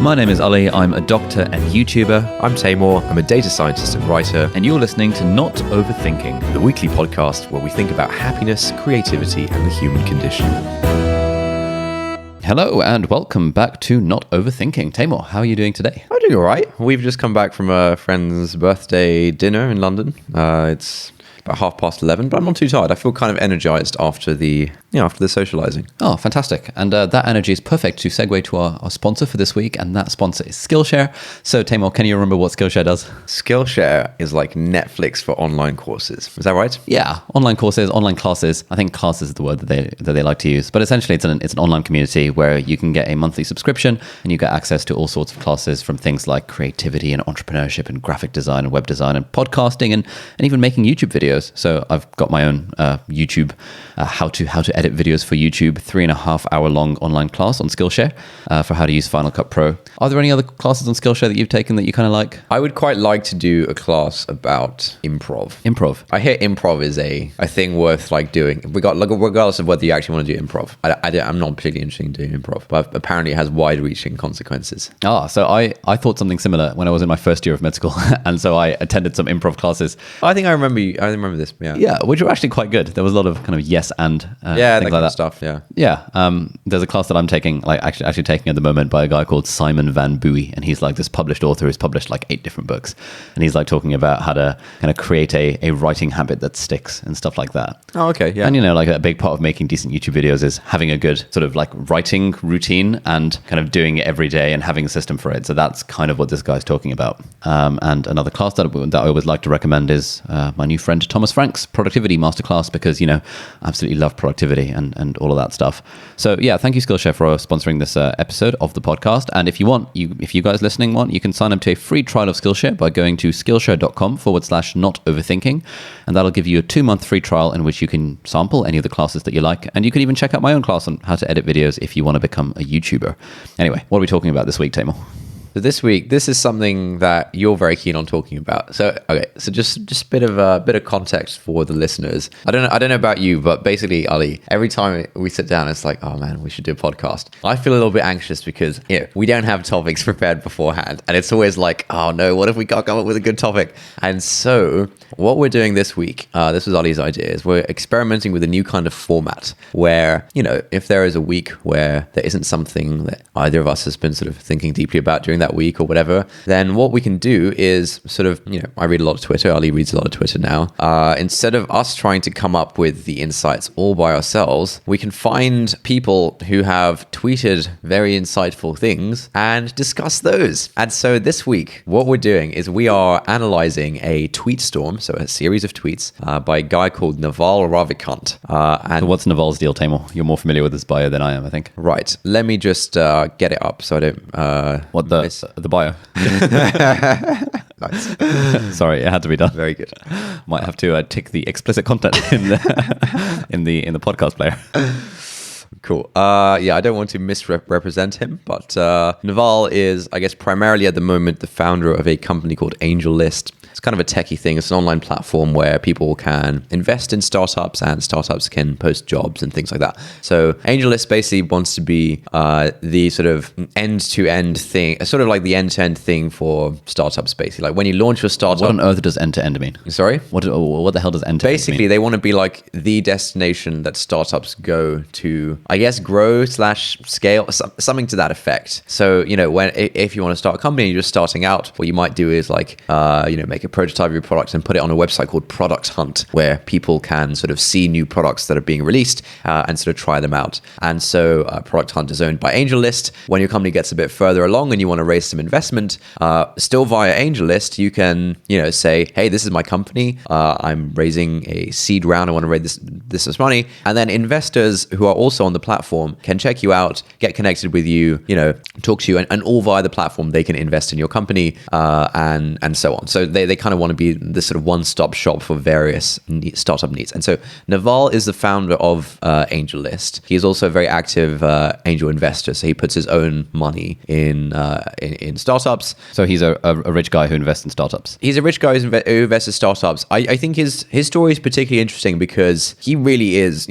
My name is Ali, I'm a doctor and YouTuber. I'm Taimur, I'm a data scientist and writer. And you're listening to Not Overthinking, the weekly podcast where we think about happiness, creativity, and the human condition. Hello and welcome back to Not Overthinking. Taimur, how are you doing today? I'm doing all right. We've just come back from a friend's birthday dinner in London. It's about 11:30, but I'm not too tired. I feel kind of energized after the socializing. Oh, fantastic. And that energy is perfect to segue to our sponsor for this week, and that sponsor is Skillshare. So, Taimur, can you remember what Skillshare does? Skillshare is like Netflix for online courses. Is that right? Yeah, online courses, online classes. I think classes is the word that they like to use. But essentially, it's an online community where you can get a monthly subscription and you get access to all sorts of classes from things like creativity and entrepreneurship and graphic design and web design and podcasting and even making YouTube videos. So I've got my own YouTube how to edit videos for YouTube, 3.5 hour long online class on Skillshare for how to use Final Cut Pro. Are there any other classes on Skillshare that you've taken that you kind of like? I would quite like to do a class about improv. Improv. I hear improv is a thing worth like doing. Regardless of whether you actually want to do improv. I'm not particularly interested in doing improv, but apparently it has wide-reaching consequences. So I thought something similar when I was in my first year of med school, and so I attended some improv classes. I think I remember this. Yeah, which were actually quite good. There was a lot of kind of yes and things like that stuff. Yeah. There's a class that I'm taking, like actually taking at the moment by a guy called Simon Van Buie, and he's like this published author who's published like 8 different books, and he's like talking about how to kind of create a writing habit that sticks and stuff like that. Oh, okay, yeah. And like a big part of making decent YouTube videos is having a good sort of like writing routine and kind of doing it every day and having a system for it. So that's kind of what this guy's talking about. And another class that I always like to recommend is my new friend Thomas Frank's productivity masterclass, because I absolutely love productivity and all of that stuff. So yeah, thank you Skillshare for sponsoring this episode of the podcast. And if you guys listening want, you can sign up to a free trial of Skillshare by going to skillshare.com/notoverthinking, and that'll give you a 2-month free trial in which you can sample any of the classes that you like, and you can even check out my own class on how to edit videos if you want to become a YouTuber. Anyway, what are we talking about this week, Taimur? So this week, this is something that you're very keen on talking about. So just a bit of context for the listeners. I don't know about you, but basically, Ali, every time we sit down, it's like, oh man, we should do a podcast. I feel a little bit anxious because we don't have topics prepared beforehand, and it's always like, oh no, what if we can't come up with a good topic? And so what we're doing this week, this was Ali's idea, is we're experimenting with a new kind of format where if there is a week where there isn't something that either of us has been sort of thinking deeply about during that week or whatever, then what we can do is sort of, I read a lot of Twitter, Ali reads a lot of Twitter now. Instead of us trying to come up with the insights all by ourselves, we can find people who have tweeted very insightful things and discuss those. And so this week, what we're doing is we are analyzing a tweet storm, so a series of tweets by a guy called Naval Ravikant. So what's Naval's deal, Taimur? You're more familiar with his bio than I am, I think. Right. Let me just get it up so I don't... The bio. Nice. Sorry, it had to be done. Very good. Might have to tick the explicit content in the podcast player. Cool. I don't want to misrepresent him, but Naval is, I guess, primarily at the moment the founder of a company called AngelList. It's kind of a techie thing. It's an online platform where people can invest in startups and startups can post jobs and things like that. So AngelList basically wants to be the sort of end-to-end thing, sort of like the end-to-end thing for startups, basically. Like when you launch your startup... What on earth does end-to-end mean? Sorry? What the hell does end-to-end mean? Basically, they want to be like the destination that startups go to, I guess, grow/scale, something to that effect. So, if you want to start a company and you're just starting out, what you might do is like, make a prototype of your product and put it on a website called Product Hunt, where people can sort of see new products that are being released and sort of try them out. And so Product Hunt is owned by AngelList. When your company gets a bit further along and you want to raise some investment, still via AngelList, you can, say, hey, this is my company. I'm raising a seed round. I want to raise this much money. And then investors who are also on the platform can check you out, get connected with you, talk to you, and all via the platform, they can invest in your company and so on. So they kind of want to be this sort of one-stop shop for various startup needs. And so Naval is the founder of AngelList. He is also a very active angel investor. So he puts his own money in startups. So he's a rich guy who invests in startups. He's a rich guy who invests in startups. I think his story is particularly interesting because he really is,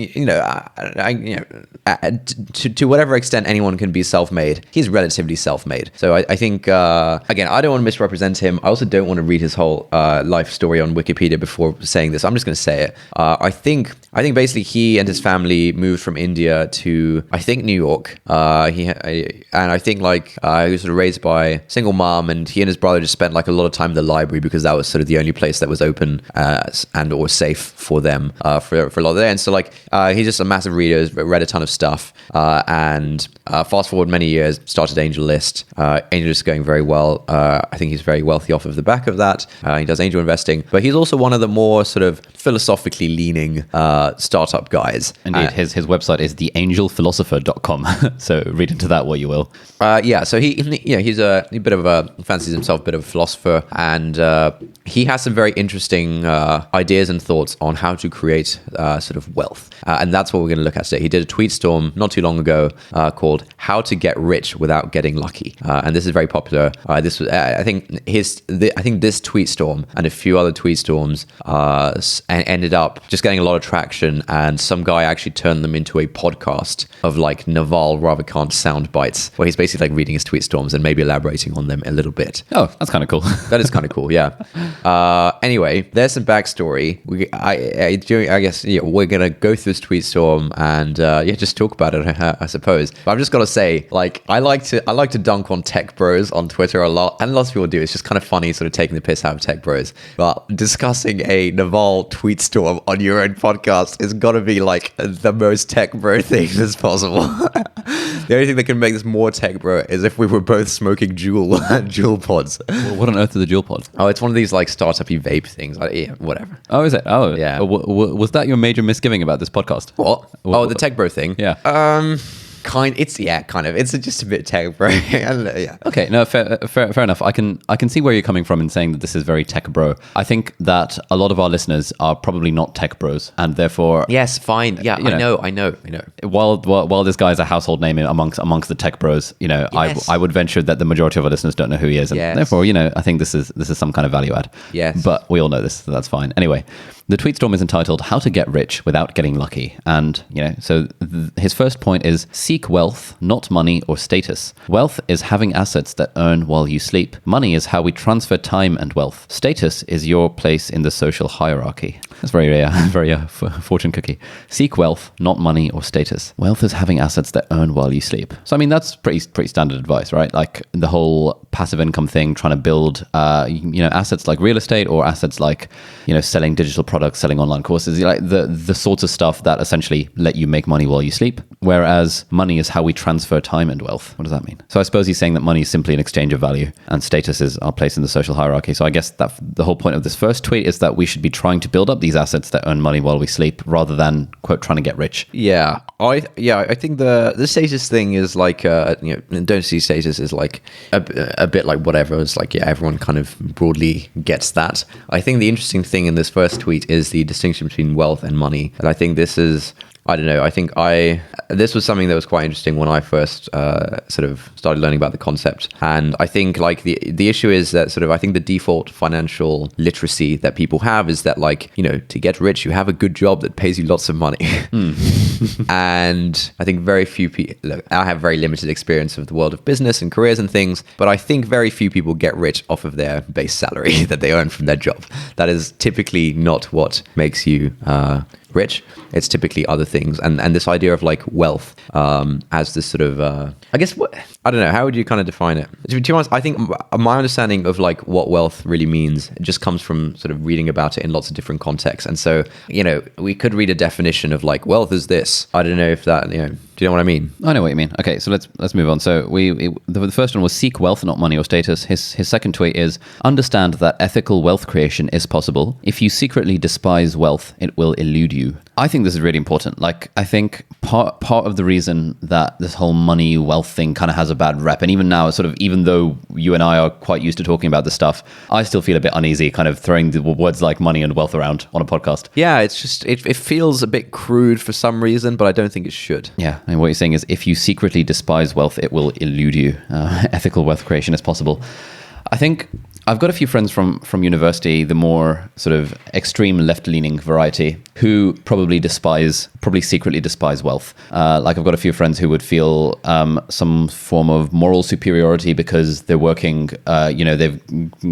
to whatever extent anyone can be self-made, he's relatively self-made. So I think, again, I don't want to misrepresent him. I also don't want to read his whole life story on Wikipedia before saying this. I'm just going to say it. I think basically he and his family moved from India to, I think, New York. And I think like he was sort of raised by a single mom, and he and his brother just spent like a lot of time in the library because that was sort of the only place that was open and or safe for them for a lot of the day. And so like he's just a massive reader, has read a ton of stuff, and fast forward many years, started AngelList. AngelList is going very well. I think he's very wealthy off of the back of that. He does angel investing, but he's also one of the more sort of philosophically leaning startup guys. Indeed, his website is theangelphilosopher.com. So read into that what you will. So he's a bit of a, fancies himself a bit of a philosopher, and he has some very interesting ideas and thoughts on how to create sort of wealth. And that's what we're going to look at today. He did a tweet storm not too long ago called "How to Get Rich Without Getting Lucky," and this is very popular. This was, I think, this tweet storm and a few other tweet storms ended up just getting a lot of traction, and some guy actually turned them into a podcast of like Naval Ravikant sound bites, where he's basically like reading his tweet storms and maybe elaborating on them a little bit. Oh, that's kind of cool. That is kind of cool, yeah. Anyway, there's some backstory. I guess we're gonna go through this tweet storm and just talk about it, I suppose. But I'm just gonna say, like, I like to dunk on tech bros on Twitter a lot, and lots of people do. It's just kind of funny, sort of taking the piss out of tech bros. But discussing a Naval tweet storm on your own podcast is gotta be like the most tech bro thing that's possible. The only thing that can make this more tech bro is if we were both smoking Juul pods. Well, what on earth is a Juul pod? Oh, it's one of these like startup-y vape things. Yeah, whatever. Oh, is it? Oh, yeah. Was that your major misgiving about this podcast? What? Oh, the tech bro thing. Yeah. Kind of. It's just a bit tech bro. Yeah. Okay, no, fair enough. I can see where you're coming from in saying that this is very tech bro. I think that a lot of our listeners are probably not tech bros, and therefore, yes, fine. Yeah, I know. While this guy is a household name amongst the tech bros, yes. I would venture that the majority of our listeners don't know who he is, and yes. Therefore, I think this is some kind of value add. Yes, but we all know this, so that's fine. Anyway, the tweet storm is entitled "How to Get Rich Without Getting Lucky," and his first point is: seek wealth, not money or status. Wealth is having assets that earn while you sleep. Money is how we transfer time and wealth. Status is your place in the social hierarchy. That's very fortune cookie. Seek wealth, not money or status. Wealth is having assets that earn while you sleep. So, I mean, that's pretty standard advice, right? Like the whole passive income thing, trying to build, assets like real estate or assets like, selling digital products, selling online courses, like the sorts of stuff that essentially let you make money while you sleep. Whereas money is how we transfer time and wealth. What does that mean? So I suppose he's saying that money is simply an exchange of value and status is our place in the social hierarchy. So I guess that the whole point of this first tweet is that we should be trying to build up these assets that earn money while we sleep rather than, quote, trying to get rich. Yeah. I think the status thing is like, don't see status is like a bit like whatever. It's like, everyone kind of broadly gets that. I think the interesting thing in this first tweet is the distinction between wealth and money. And I think this is, I don't know. I think this was something that was quite interesting when I first sort of started learning about the concept. And I think like the issue is that sort of, I think the default financial literacy that people have is that like, to get rich, you have a good job that pays you lots of money. And I think very few people, look, I have very limited experience of the world of business and careers and things, but I think very few people get rich off of their base salary that they earn from their job. That is typically not what makes you rich. It's typically other things, and this idea of like wealth as this sort of I guess I don't know, how would you kind of define it? To be honest, I think my understanding of like what wealth really means, it just comes from sort of reading about it in lots of different contexts. And so we could read a definition of like wealth is this. I don't know if that do you know what I mean? I know what you mean. Okay, so let's move on. So the first one was seek wealth, not money or status. His second tweet is understand that ethical wealth creation is possible. If you secretly despise wealth, it will elude you. I think this is really important. Like, I think part of the reason that this whole money wealth thing kind of has a bad rep, and even now, sort of, even though you and I are quite used to talking about this stuff, I still feel a bit uneasy kind of throwing the words like money and wealth around on a podcast. Yeah, it's just, it feels a bit crude for some reason, but I don't think it should. Yeah, and what you're saying is if you secretly despise wealth, it will elude you. Ethical wealth creation is possible. I think I've got a few friends from university, the more sort of extreme left-leaning variety, who probably despise probably secretly despise wealth. Like I've got a few friends who would feel some form of moral superiority because they're working, they've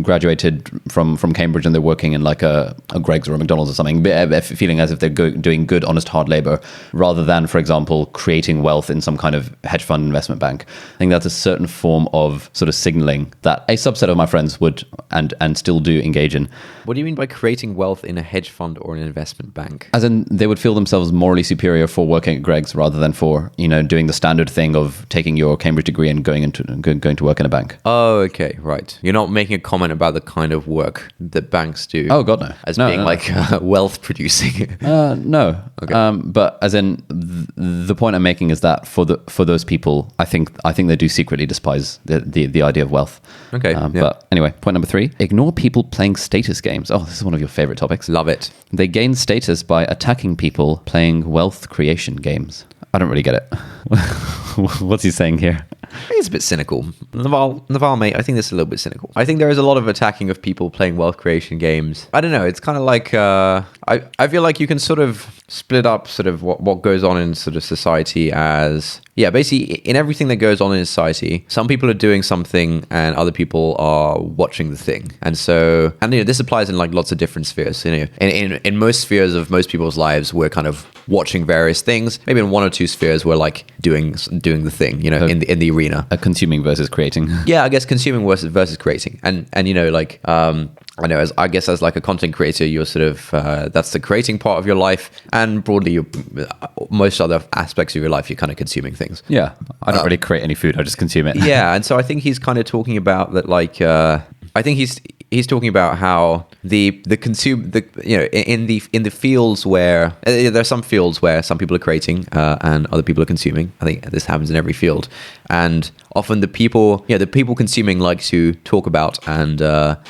graduated from Cambridge and they're working in like a Greggs or a McDonald's or something, feeling as if they're doing good, honest, hard labor, rather than, for example, creating wealth in some kind of hedge fund investment bank. I think that's a certain form of sort of signaling that a subset of my friends would and still do engage in. What do you mean by creating wealth in a hedge fund or an investment bank? As in, they would feel themselves morally superior for working at Greggs rather than for, doing the standard thing of taking your Cambridge degree and going to work in a bank. Oh, okay, right. You're not making a comment about the kind of work that banks do. Oh, God, no. As being wealth producing. No. Okay. But as in, the point I'm making is that for those people, I think they do secretly despise the idea of wealth. Okay. But anyway, point number 3: ignore people playing status games. Oh, this is one of your favorite topics. Love it. They gain status by attacking people playing wealth creation games. I don't really get it. What's he saying here? I think it's a bit cynical. Naval, mate, I think this is a little bit cynical. I think there is a lot of attacking of people playing wealth creation games. I don't know. It's kind of like, I feel like you can sort of split up sort of what goes on in sort of society as, basically in everything that goes on in society, some people are doing something and other people are watching the thing. And so, this applies in like lots of different spheres. In most spheres of most people's lives, we're kind of watching various things. Maybe in one or two spheres, we're like doing the thing, in the arena. Consuming versus creating. Yeah, I guess consuming versus creating. And I know, as like a content creator, you're sort of, that's the creating part of your life. And broadly, most other aspects of your life, you're kind of consuming things. Yeah. I don't really create any food. I just consume it. Yeah. And so I think he's kind of talking about that, like, I think he's talking about how in the fields where there are some fields where some people are creating and other people are consuming. I think this happens in every field, and often the people consuming like to talk about and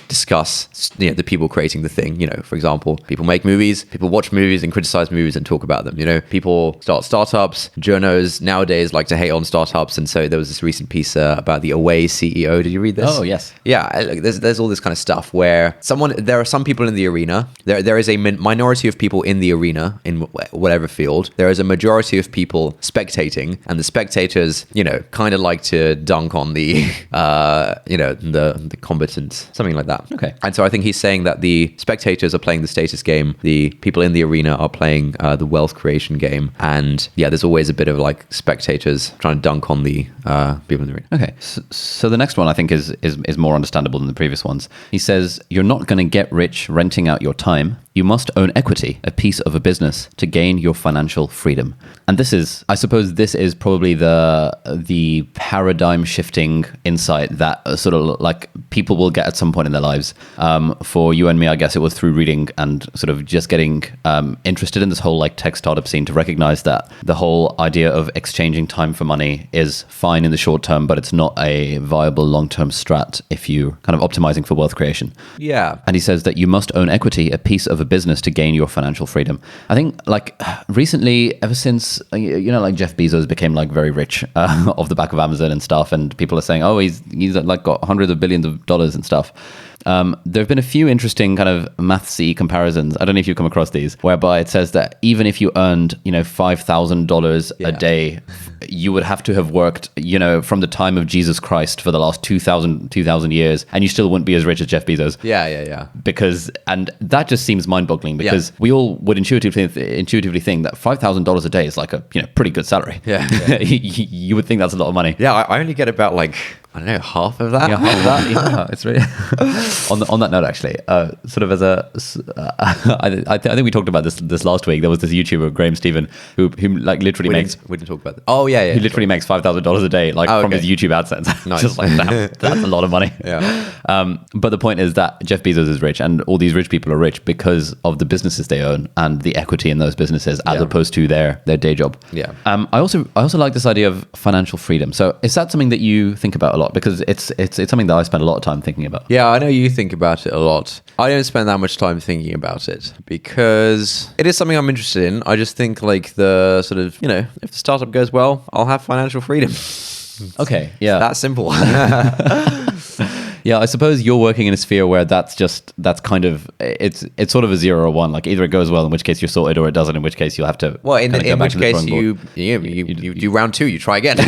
discuss the people creating the thing. For example, people make movies, people watch movies and criticize movies and talk about them. People start startups. Journos nowadays like to hate on startups, and so there was this recent piece about the Away CEO. Did you read this? Oh yes. Yeah, there's all this kind of stuff where there are some people in the arena. There is a minority of people in the arena in whatever field. There is a majority of people spectating, and the spectators, kind of like to dunk on the, the combatants, something like that. Okay. And so I think he's saying that the spectators are playing the status game, the people in the arena are playing the wealth creation game, and there's always a bit of like spectators trying to dunk on the people in the arena. Okay. So the next one I think is more understandable than the previous ones. He says, you're not going to get rich renting out your time. You must own equity, a piece of a business, to gain your financial freedom. And I suppose this is probably the paradigm shifting insight that sort of like people will get at some point in their lives. For you and me, I guess it was through reading and sort of just getting interested in this whole like tech startup scene to recognize that the whole idea of exchanging time for money is fine in the short term, but it's not a viable long-term strat if you kind of optimizing for wealth creation. Yeah. And he says that you must own equity, a piece of a business, to gain your financial freedom. I think like recently, ever since like Jeff Bezos became like very rich off the back of Amazon and stuff, and people are saying, oh, he's like got hundreds of billions of dollars and stuff. There have been a few interesting kind of mathsy comparisons. I don't know if you've come across these, whereby it says that even if you earned, $5,000 a day, you would have to have worked, from the time of Jesus Christ for the last 2,000 years, and you still wouldn't be as rich as Jeff Bezos. Yeah. And that just seems mind-boggling because we all would intuitively think that $5,000 a day is like a pretty good salary. Yeah. You would think that's a lot of money. Yeah, I only get about like, I don't know, half of that. Yeah, half of that. Yeah, it's really. on that note, actually, sort of as I think we talked about this last week. There was this YouTuber Graham Stephen who like literally we didn't talk about that. Oh yeah. He literally makes $5,000 a day, like from his YouTube AdSense. Nice. Just like that's a lot of money. Yeah. But the point is that Jeff Bezos is rich, and all these rich people are rich because of the businesses they own and the equity in those businesses, as opposed to their day job. Yeah. I also like this idea of financial freedom. So is that something that you think about a lot? Because it's something that I spend a lot of time thinking about. Yeah, I know you think about it a lot. I don't spend that much time thinking about it because it is something I'm interested in. I just think like the sort of, if the startup goes well, I'll have financial freedom. Okay, yeah. That simple. Yeah, I suppose you're working in a sphere where that's kind of it's sort of a 0 or 1. Like either it goes well, in which case you're sorted, or it doesn't, in which case you'll have to. Well, in go back which to the case drawing board. you do round 2, you try again,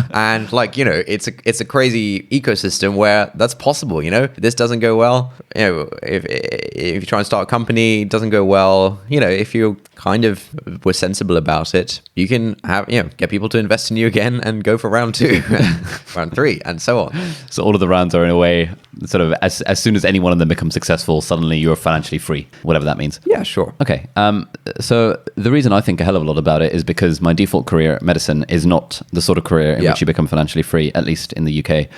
and like it's a crazy ecosystem where that's possible. This doesn't go well. If you try and start a company, it doesn't go well. If you kind of were sensible about it, you can have get people to invest in you again and go for round 2, round 3, and so on. So all of the rounds are in a way sort of as soon as any one of them becomes successful, suddenly you're financially free, whatever that means. Yeah, sure. Okay. So the reason I think a hell of a lot about it is because my default career, medicine, is not the sort of career in which you become financially free, at least in the UK.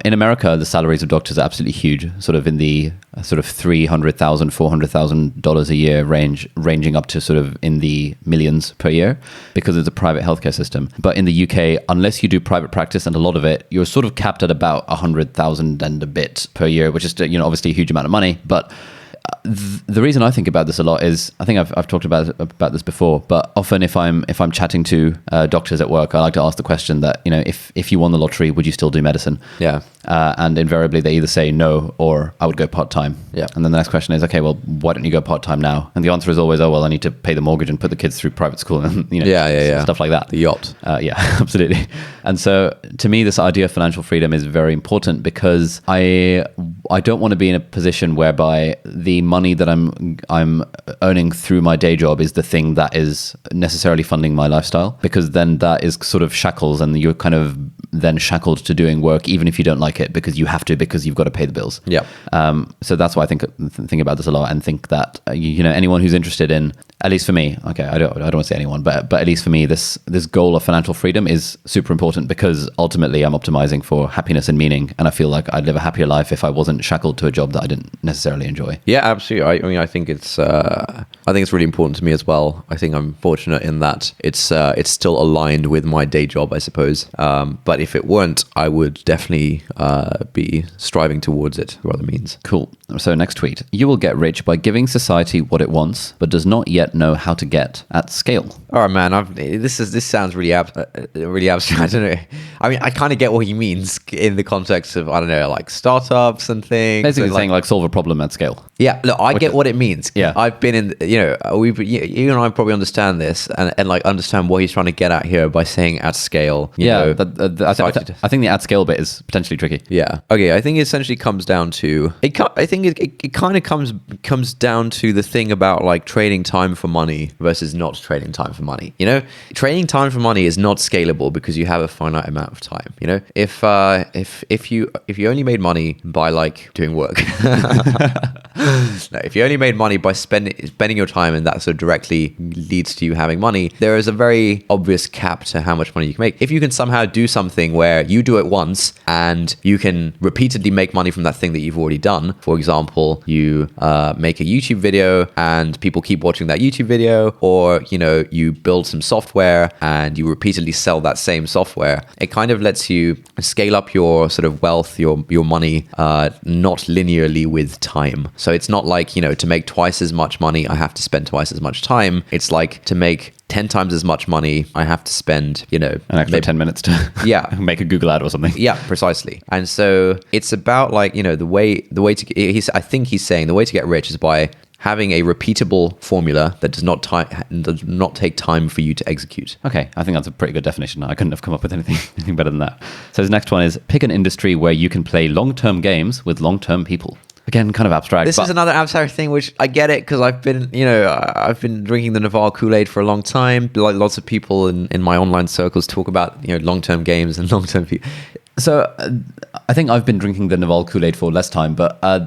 In America, the salaries of doctors are absolutely huge, sort of in the sort of $300,000, $400,000 a year ranging up to sort of in the millions per year, because it's a private healthcare system. But in the UK, unless you do private practice, and a lot of it, you're sort of capped at about 100,000 and a bit per year, which is obviously a huge amount of money. But the reason I think about this a lot is, I think I've talked about this before, but often if I'm chatting to doctors at work, I like to ask the question that, if you won the lottery, would you still do medicine? Yeah. And invariably they either say no, or I would go part-time. Yeah. And then the next question is, okay, well, why don't you go part-time now? And the answer is always, oh, well, I need to pay the mortgage and put the kids through private school and, stuff like that. The yacht. Yeah, absolutely. And so to me, this idea of financial freedom is very important, because I don't want to be in a position whereby the money that I'm earning through my day job is the thing that is necessarily funding my lifestyle, because then that is sort of shackles, and you're kind of then shackled to doing work even if you don't like it, because you've got to pay the bills. Yeah. So that's why I think about this a lot, and think that anyone who's interested in, at least for me, okay, I don't want to say anyone, but at least for me, this goal of financial freedom is super important, because ultimately I'm optimizing for happiness and meaning, and I feel like I'd live a happier life if I wasn't shackled to a job that I didn't necessarily enjoy. Yeah, absolutely. I think it's really important to me as well. I think I'm fortunate in that it's still aligned with my day job, I suppose. But if it weren't, I would definitely be striving towards it through other means. Cool. So next tweet: you will get rich by giving society what it wants, but does not yet know how to get at scale. All right, man. This sounds really abstract. I don't know. I mean, I kind of get what he means in the context of, I don't know, like startups and things. Basically saying like solve a problem at scale. Yeah, look, I get what it means. Yeah. I've been in, you and I probably understand this, and like understand what he's trying to get at here by saying at scale. I think the at scale bit is potentially tricky. Yeah. Okay. I think it essentially comes down to it kind of comes down to the thing about like trading time for money versus not trading time for money. Trading time for money is not scalable because you have a finite amount of time. If you only made money by like doing work. No, if you only made money by spending your time, and that sort of directly leads to you having money, there is a very obvious cap to how much money you can make. If you can somehow do something where you do it once and you can repeatedly make money from that thing that you've already done, for example, you make a YouTube video and people keep watching that YouTube video, or you build some software and you repeatedly sell that same software, it kind of lets you scale up your sort of wealth, your money, not linearly with time. So it's not like, to make twice as much money, I have to spend twice as much time. It's like to make 10 times as much money, I have to spend, an extra 10 minutes to make a Google ad or something. Yeah, precisely. And so it's about like, the way to, I think he's saying the way to get rich is by having a repeatable formula that does not take time for you to execute. Okay, I think that's a pretty good definition. I couldn't have come up with anything better than that. So his next one is pick an industry where you can play long-term games with long-term people. Again, kind of abstract. This is another abstract thing, which I get it, because I've been drinking the Naval Kool-Aid for a long time. Like lots of people in my online circles talk about long-term games and long-term people. So I think I've been drinking the Naval Kool-Aid for less time, but I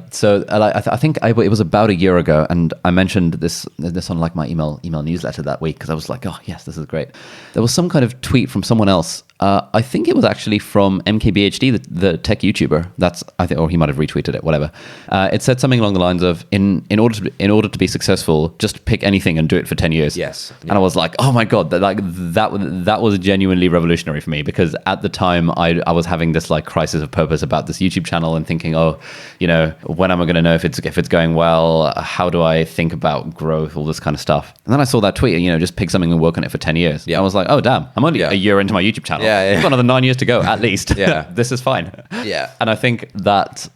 think it was about a year ago, and I mentioned this on like my email newsletter that week, because I was like, oh yes, this is great. There was some kind of tweet from someone else. I think it was actually from MKBHD, the tech YouTuber. Or he might have retweeted it, whatever. It said something along the lines of, in order to be successful, just pick anything and do it for 10 years. Yes. Yeah. And I was like, oh my god, that was genuinely revolutionary for me, because at the time I was having having this like crisis of purpose about this YouTube channel and thinking, oh, you know, when am I going to know if it's going well? How do I think about growth? All this kind of stuff. And then I saw that tweet, you know, just pick something and work on it for 10 years. Yeah. I was like, oh, damn, I'm only a year into my YouTube channel. Yeah. I've got another 9 years to go at least. Yeah. This is fine. Yeah. And I think that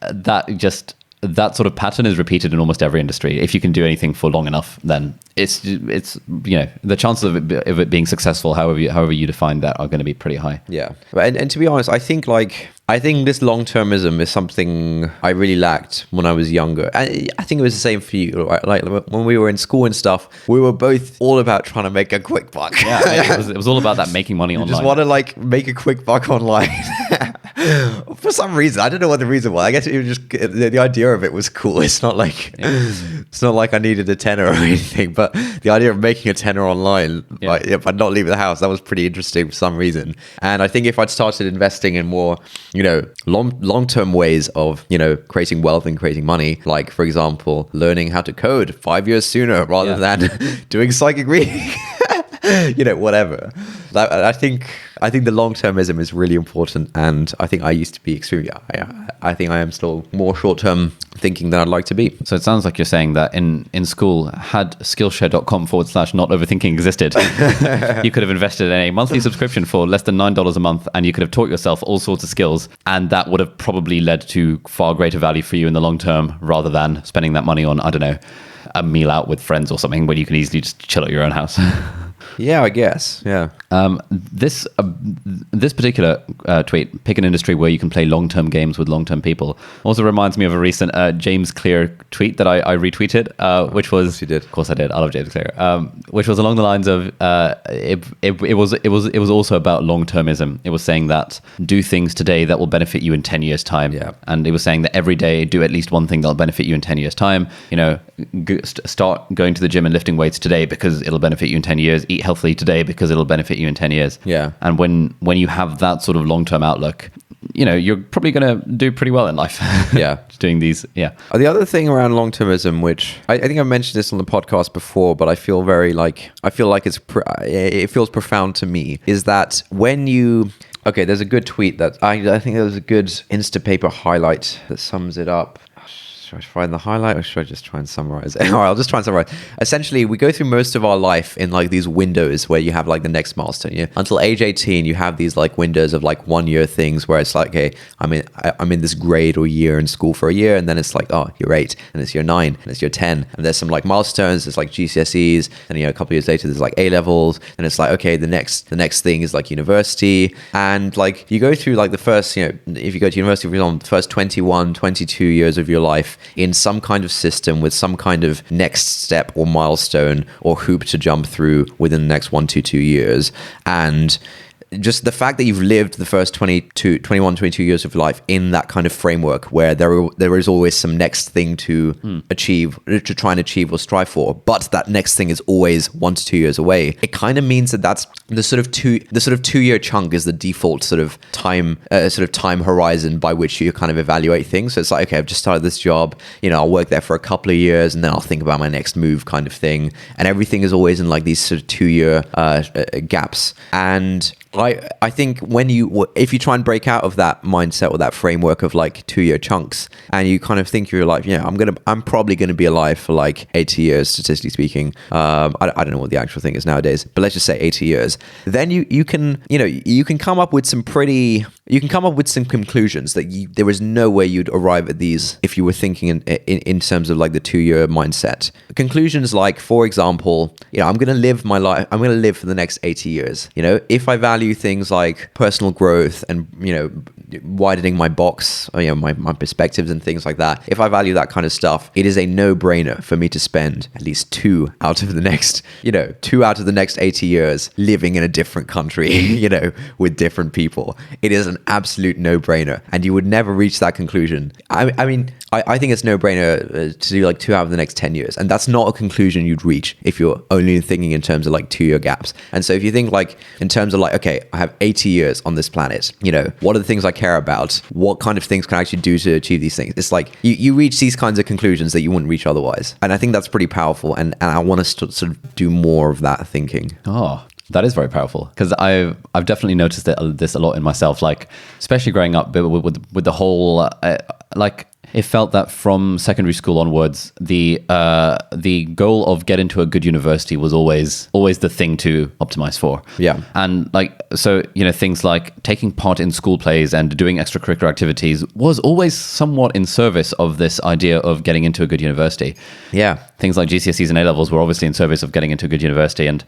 sort of pattern is repeated in almost every industry. If you can do anything for long enough, then it's you know, the chances of it being successful, however you define that, are going to be pretty high. Yeah. And to be honest, I think this long-termism is something I really lacked when I was younger. I think it was the same for you, right? Like when we were in school and stuff, we were both all about trying to make a quick buck. Yeah, it was all about that making money online. Just want to like make a quick buck online. For some reason, I don't know what the reason was. I guess it was just the idea of it was cool. It's not like I needed a tenner or anything, but the idea of making a tenner online, like, if I'd not leave the house, that was pretty interesting for some reason. And I think if I'd started investing in more, you know, long-term ways of, you know, creating wealth and creating money, like for example, learning how to code 5 years sooner rather than doing psychic reading. You know, whatever. I think the long-termism is really important, and I think I used to be extremely. I think I am still more short-term thinking than I'd like to be. So it sounds like you're saying that in school, had Skillshare.com/not overthinking existed, you could have invested in a monthly subscription for less than $9 a month, and you could have taught yourself all sorts of skills, and that would have probably led to far greater value for you in the long term, rather than spending that money on, I don't know, a meal out with friends or something where you can easily just chill at your own house. Yeah, I guess. Yeah. This particular tweet, pick an industry where you can play long-term games with long-term people, also reminds me of a recent James Clear tweet that I retweeted, which was... You did. Of course I did. I love James Clear. Which was along the lines of it was also about long-termism. It was saying that do things today that will benefit you in 10 years' time. Yeah. And it was saying that every day do at least one thing that'll benefit you in 10 years' time. You know, start going to the gym and lifting weights today because it'll benefit you in 10 years. Eat healthily today because it'll benefit you in 10 years. Yeah. And when you have that sort of long-term outlook, you know, you're probably going to do pretty well in life. Yeah. Doing these. Yeah. The other thing around long-termism, which I think I've mentioned this on the podcast before, but I feel like it feels profound to me, is that when you... Okay, there's a good tweet that I think there was a good Instapaper highlight that sums it up. Should I find the highlight or should I just try and summarize it? All right, I'll just try and summarize. Essentially, we go through most of our life in like these windows where you have like the next milestone. Yeah? Until age 18, you have these like windows of like 1 year things where it's like, okay, I'm in this grade or year in school for a year, and then it's like, oh, year 8, and it's year 9, and it's year 10, and there's some like milestones. It's like GCSEs, and a couple of years later, there's like A levels, and it's like, okay, the next thing is like university, and like you go through like the first, if you go to university, for example, the first 21, 22 years of your life in some kind of system with some kind of next step or milestone or hoop to jump through within the next 1 to 2 years. And just the fact that you've lived the first 21, 22 years of life in that kind of framework where there is always some next thing to achieve, to try and achieve or strive for, but that next thing is always 1 to 2 years away. It kind of means that that's the sort of 2 year chunk is the default sort of time horizon by which you kind of evaluate things. So it's like, okay, I've just started this job, I'll work there for a couple of years and then I'll think about my next move kind of thing. And everything is always in like these sort of 2 year gaps. And I think if you try and break out of that mindset or that framework of like 2 year chunks, and you kind of think you're like, I'm probably going to be alive for like 80 years, statistically speaking. I don't know what the actual thing is nowadays, but let's just say 80 years. Then you can come up with some conclusions that there is no way you'd arrive at these if you were thinking in terms of like the 2 year mindset. Conclusions like, for example, I'm going to live my life. I'm going to live for the next 80 years. If I value things like personal growth and widening my box, my perspectives and things like that, if I value that kind of stuff, it is a no-brainer for me to spend at least 2 out of the next 80 years living in a different country, with different people. It is an absolute no-brainer, and you would never reach that conclusion. I mean, I think it's no-brainer to do like 2 out of the next 10 years, and that's not a conclusion you'd reach if you're only thinking in terms of like 2 year gaps. And so if you think like in terms of like, okay, I have 80 years on this planet, what are the things I care about? What kind of things can I actually do to achieve these things? It's like you reach these kinds of conclusions that you wouldn't reach otherwise. And I think that's pretty powerful, and I want us to sort of do more of that thinking. Oh, That is very powerful, because I've definitely noticed this a lot in myself, like especially growing up with the whole like, it felt that from secondary school onwards, the goal of get into a good university was always the thing to optimize for. Yeah. And like, so, you know, things like taking part in school plays and doing extracurricular activities was always somewhat in service of this idea of getting into a good university. Yeah. Things like GCSEs and A-levels were obviously in service of getting into a good university. And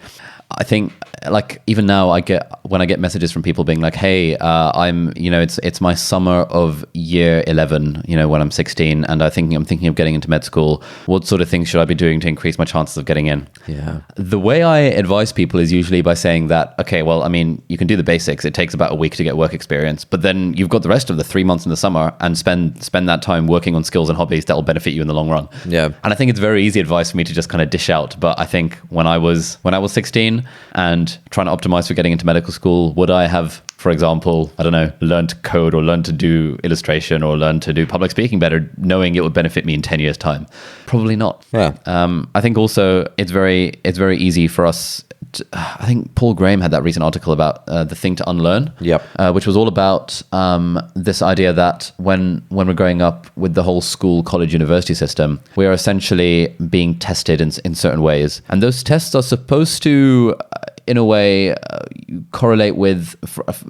I think, like, even now when I get messages from people being like, hey, I'm, you know, it's my summer of year 11, you know, when I'm 16, and I'm thinking of getting into med school. What sort of things should I be doing to increase my chances of getting in? Yeah. The way I advise people is usually by saying that, okay, well, I mean, you can do the basics. It takes about a week to get work experience, but then you've got the rest of the 3 months in the summer, and spend that time working on skills and hobbies that will benefit you in the long run. Yeah. And I think it's very easy advice for me to just kind of dish out. But I think when I was 16 and trying to optimize for getting into medical school, would I have, for example, I don't know, learned to code or learned to do illustration or learned to do public speaking better, knowing it would benefit me in 10 years' time? Probably not. Yeah. I think also it's very easy for us. I think Paul Graham had that recent article about the thing to unlearn. Yep. Which was all about this idea that when we're growing up with the whole school, college, university system, we are essentially being tested in certain ways, and those tests are supposed to, in a way, correlate with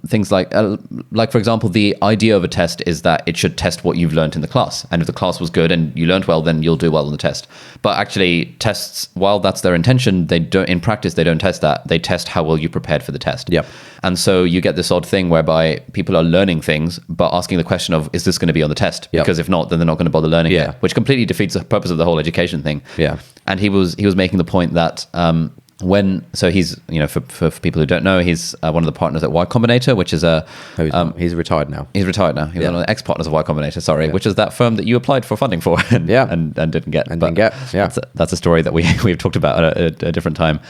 things like for example, the idea of a test is that it should test what you've learned in the class, and if the class was good and you learned well, then you'll do well on the test. But actually, tests, while that's their intention, they don't, in practice, they don't test that. They test how well you prepared for the test. Yep. And so you get this odd thing whereby people are learning things but asking the question of, is this going to be on the test? Yep. Because if not, then they're not going to bother learning Yeah. it, which completely defeats the purpose of the whole education thing. Yeah. And he was making the point that so he's, you know, for people who don't know, he's one of the partners at Y Combinator, which is he's retired now. He's retired now. He's one of the ex-partners of Y Combinator, which is that firm that you applied for funding for and didn't get. Yeah. That's a story that we've talked about at a different time.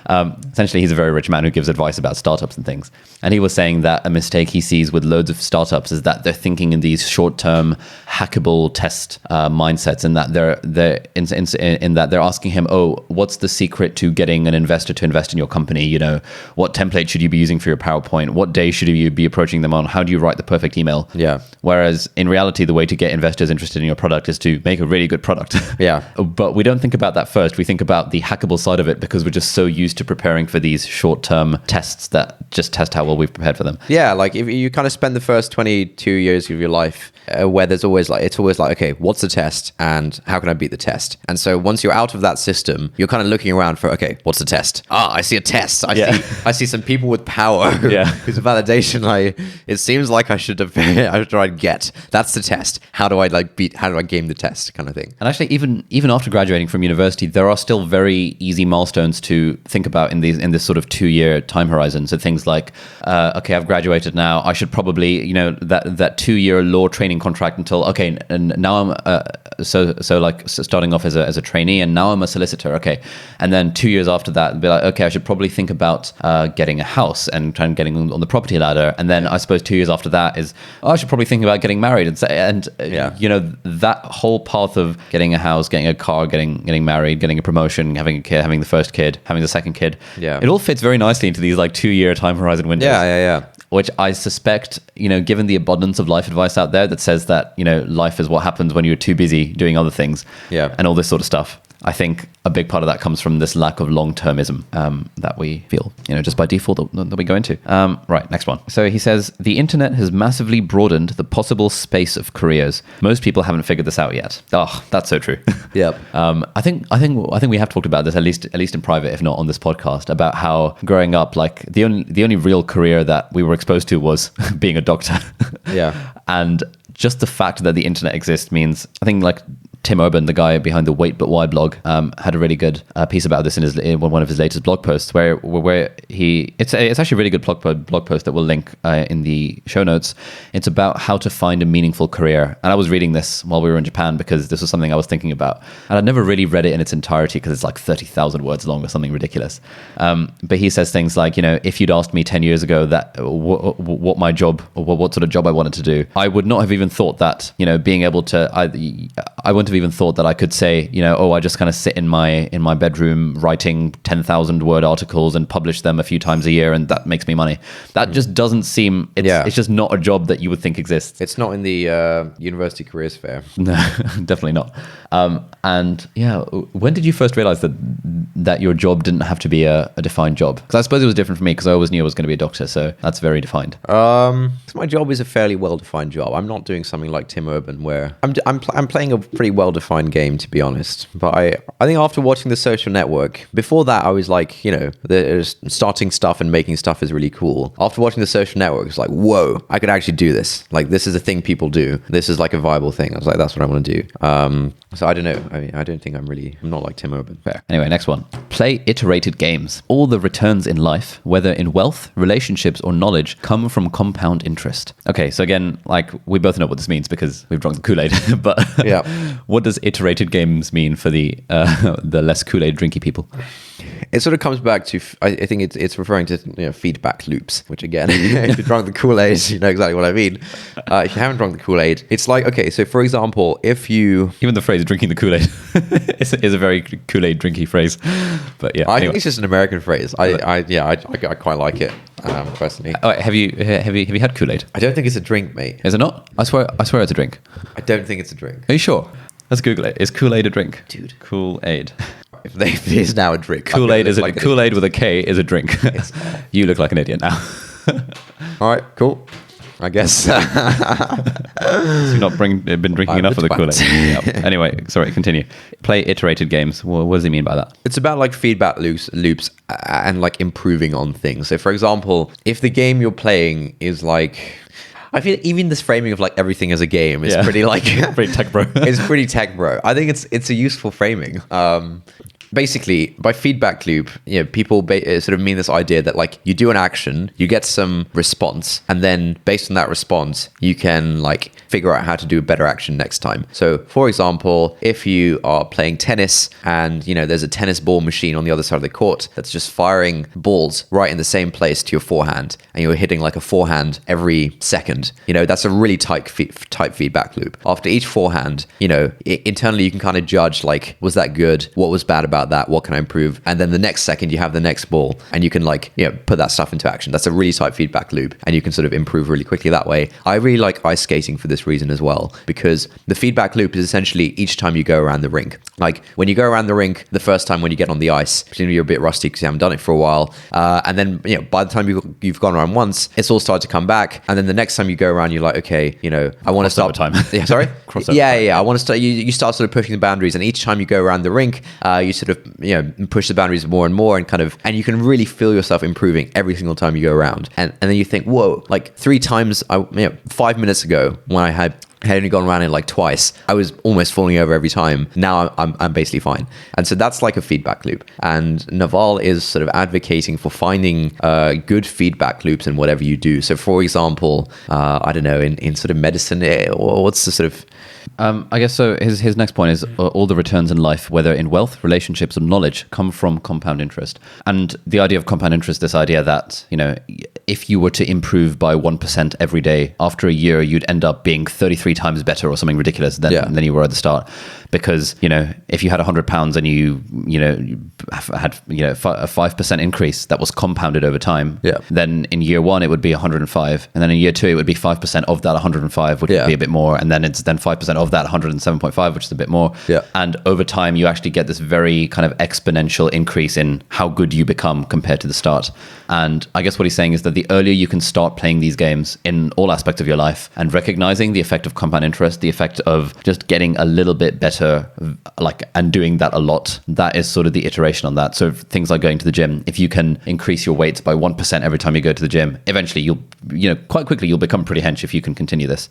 Essentially, he's a very rich man who gives advice about startups and things. And he was saying that a mistake he sees with loads of startups is that they're thinking in these short-term, hackable test mindsets, and that they're asking him, oh, what's the secret to getting an investor to invest in your company? You know, what template should you be using for your PowerPoint? What day should you be approaching them on? How do you write the perfect email? Yeah. Whereas in reality, the way to get investors interested in your product is to make a really good product. Yeah. But we don't think about that first. We think about the hackable side of it because we're just so used to preparing for these short-term tests that just test how well we've prepared for them. Yeah, like if you kind of spend the first 22 years of your life where it's always like, okay, what's the test and how can I beat the test? And so once you're out of that system, you're kind of looking around for, okay, what's the test? I see a test. I see some people with power. Yeah. Whose validation, like, it seems like I should try and get. That's the test. How do I game the test kind of thing? And actually, even after graduating from university, there are still very easy milestones to think about in this sort of 2-year time horizon. So things like, okay, I've graduated now. I should probably, you know, that 2-year law training contract until, okay, and now I'm starting off as a trainee, and now I'm a solicitor. Okay, and then 2 years after that, be like, okay, I should probably think about getting a house and trying getting on the property ladder. And then I suppose 2 years after that is, I should probably think about getting married you know, that whole path of getting a house, getting a car, getting married, getting a promotion, having a kid, having the first kid, having the second kid. Yeah. It all fits very nicely into these like 2-year time horizon windows. Yeah. Which I suspect, you know, given the abundance of life advice out there that says that, you know, life is what happens when you're too busy doing other things. Yeah. And all this sort of stuff. I think a big part of that comes from this lack of long-termism that we feel, you know, just by default that we go into. Right, next one. So he says, the internet has massively broadened the possible space of careers. Most people haven't figured this out yet. Oh, that's so true. Yep. I think we have talked about this at least in private, if not on this podcast, about how growing up, like the only real career that we were exposed to was being a doctor. Yeah. And just the fact that the internet exists means, I think, like, Tim Urban, the guy behind the Wait But Why blog, had a really good piece about this in one of his latest blog posts, where it's actually a really good blog post that we'll link in the show notes. It's about how to find a meaningful career, and I was reading this while we were in Japan because this was something I was thinking about, and I'd never really read it in its entirety because it's like 30,000 words long or something ridiculous. But he says things like, you know, if you'd asked me 10 years ago that what my job or what sort of job I wanted to do, I would not have even thought that, you know, being able to, I wouldn't have have even thought that I could say, oh, I just kind of sit in my bedroom writing 10,000 word articles and publish them a few times a year, and that makes me money. That just doesn't seem. It's just not a job that you would think exists. It's not in the university careers fair. No, definitely not. And yeah, when did you first realize that your job didn't have to be a defined job? Because I suppose it was different for me because I always knew I was going to be a doctor, so that's very defined. My job is a fairly well-defined job. I'm not doing something like Tim Urban where I'm playing a pretty well-defined game, to be honest. But I think after watching The Social Network, before that I was like, there's starting stuff and making stuff is really cool. After watching The Social Network, it's like, whoa, I could actually do this. Like, this is a thing people do. This is like a viable thing. I was like, that's what I want to do. So I don't know. I mean, I don't think I'm not like Tim Urban. Fair. Anyway, next one. Play iterated games. All the returns in life, whether in wealth, relationships, or knowledge, come from compound interest. Okay, so again, like, we both know what this means because we've drunk the Kool-Aid. But yeah, what does iterated games mean for the less Kool-Aid drinky people? It sort of comes back to, I think it's referring to feedback loops, which again, if you've drunk the Kool-Aid, you know exactly what I mean. If you haven't drunk the Kool-Aid, it's like, okay, so for example, if you... Even the phrase drinking the Kool-Aid is a very Kool-Aid drinky phrase. But yeah, I think it's just an American phrase. I quite like it, personally. Oh, have you had Kool-Aid? I don't think it's a drink, mate. Is it not? I swear it's a drink. I don't think it's a drink. Are you sure? Let's Google it. Is Kool-Aid a drink? Dude. Kool-Aid. If it is now a drink. Kool-Aid is like Kool-Aid with a K is a drink. You look like an idiot now. All right, cool. I guess. You've not been drinking enough of the Kool-Aid. Yep. Anyway, sorry, continue. Play iterated games. What does he mean by that? It's about like feedback loops and like improving on things. So for example, if the game you're playing is like... I feel even this framing of like everything as a game is pretty like... pretty tech bro. It's pretty tech bro. I think it's a useful framing. Basically, by feedback loop, people sort of mean this idea that like you do an action, you get some response, and then based on that response, you can like figure out how to do a better action next time. So, for example, if you are playing tennis and there's a tennis ball machine on the other side of the court that's just firing balls right in the same place to your forehand, and you're hitting like a forehand every second, that's a really tight feedback loop. After each forehand, internally you can kind of judge like, was that good? What was bad about that? What can I improve? And then the next second you have the next ball and you can like put that stuff into action. That's a really tight feedback loop and you can sort of improve really quickly that way. I really like ice skating for this reason as well, because the feedback loop is essentially each time you go around the rink. Like when you go around the rink the first time when you get on the ice, presumably you're a bit rusty because you haven't done it for a while, and then by the time you've gone around once, it's all started to come back, and then the next time you go around you're like, okay, I want to start time. Yeah, sorry. I want to start. You start sort of pushing the boundaries, and each time you go around the rink, you sort of push the boundaries more and more, and you can really feel yourself improving every single time you go around. And then you think, whoa, like 3 times, 5 minutes ago when I had only gone around it like twice, I was almost falling over every time. Now I'm basically fine. And so that's like a feedback loop. And Naval is sort of advocating for finding good feedback loops in whatever you do. So for example, I don't know, in sort of medicine, or what's the sort of... I guess so. His next point is all the returns in life, whether in wealth, relationships, or knowledge, come from compound interest. And the idea of compound interest, this idea that, if you were to improve by 1% every day, after a year, you'd end up being 33 times better or something ridiculous than you were at the start. Because, if you had £100 and you had a 5% increase that was compounded over time, then in year 1 it would be 105, and then in year 2 it would be 5% of that 105, which would be a bit more, and then it's 5% of that 107.5, which is a bit more. And over time you actually get this very kind of exponential increase in how good you become compared to the start. And I guess what he's saying is that the earlier you can start playing these games in all aspects of your life and recognizing the effect of compound interest, the effect of just getting a little bit better, and doing that a lot, that is sort of the iteration on that. So things like going to the gym, if you can increase your weights by 1% every time you go to the gym, eventually you'll quite quickly you'll become pretty hench if you can continue this.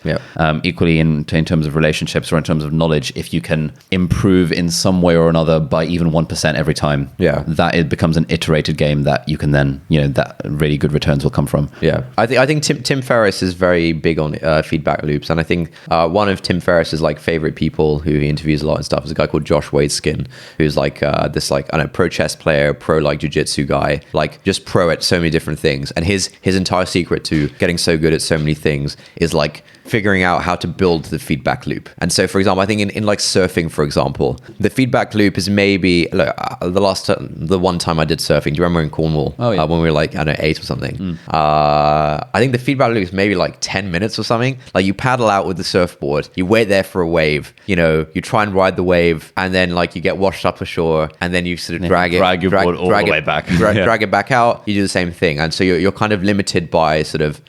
Equally in terms of relationships or in terms of knowledge, if you can improve in some way or another by even 1% every time, that it becomes an iterated game that you can then that really good returns will come from. I think Tim Ferriss is very big on feedback loops, and I think one of Tim Ferriss's like favorite people who he interviews a lot and stuff is a guy called Josh Wadeskin, who's like this like, I don't know, pro chess player, pro like jiu-jitsu guy, like just pro at so many different things. And his entire secret to getting so good at so many things is like figuring out how to build the feedback loop. And so, for example, I think in like surfing, for example, the feedback loop is maybe the one time I did surfing. Do you remember in Cornwall? Oh, yeah. When we were like, I don't know, 8 or something. I think the feedback loop is maybe like 10 minutes or something. Like you paddle out with the surfboard, you wait there for a wave, you know, you try and ride the wave, and then like you get washed up ashore, and then you sort of drag your board all the way back. Drag it back out. You do the same thing, and so you're kind of limited by sort of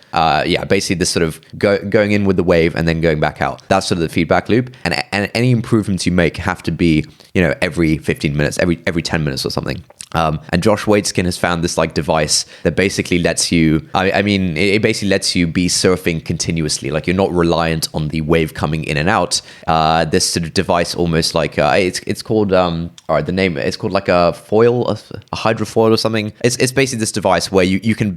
basically this sort of going in with the wave and then going back out. That's sort of the feedback loop, and any improvements you make have to be, you know, every 15 minutes, every 10 minutes or something. And Josh Waitzkin has found this like device that basically lets you, it basically lets you be surfing continuously. Like you're not reliant on the wave coming in and out. This sort of device almost like, it's called, the name, it's called like a foil, a hydrofoil or something. It's basically this device where you can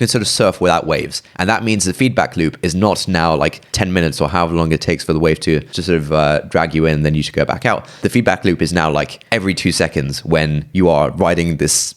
sort of surf without waves. And that means the feedback loop is not now like 10 minutes or however long it takes for the wave to sort of drag you in, then you should go back out. The feedback loop is now like every 2 seconds when you are riding this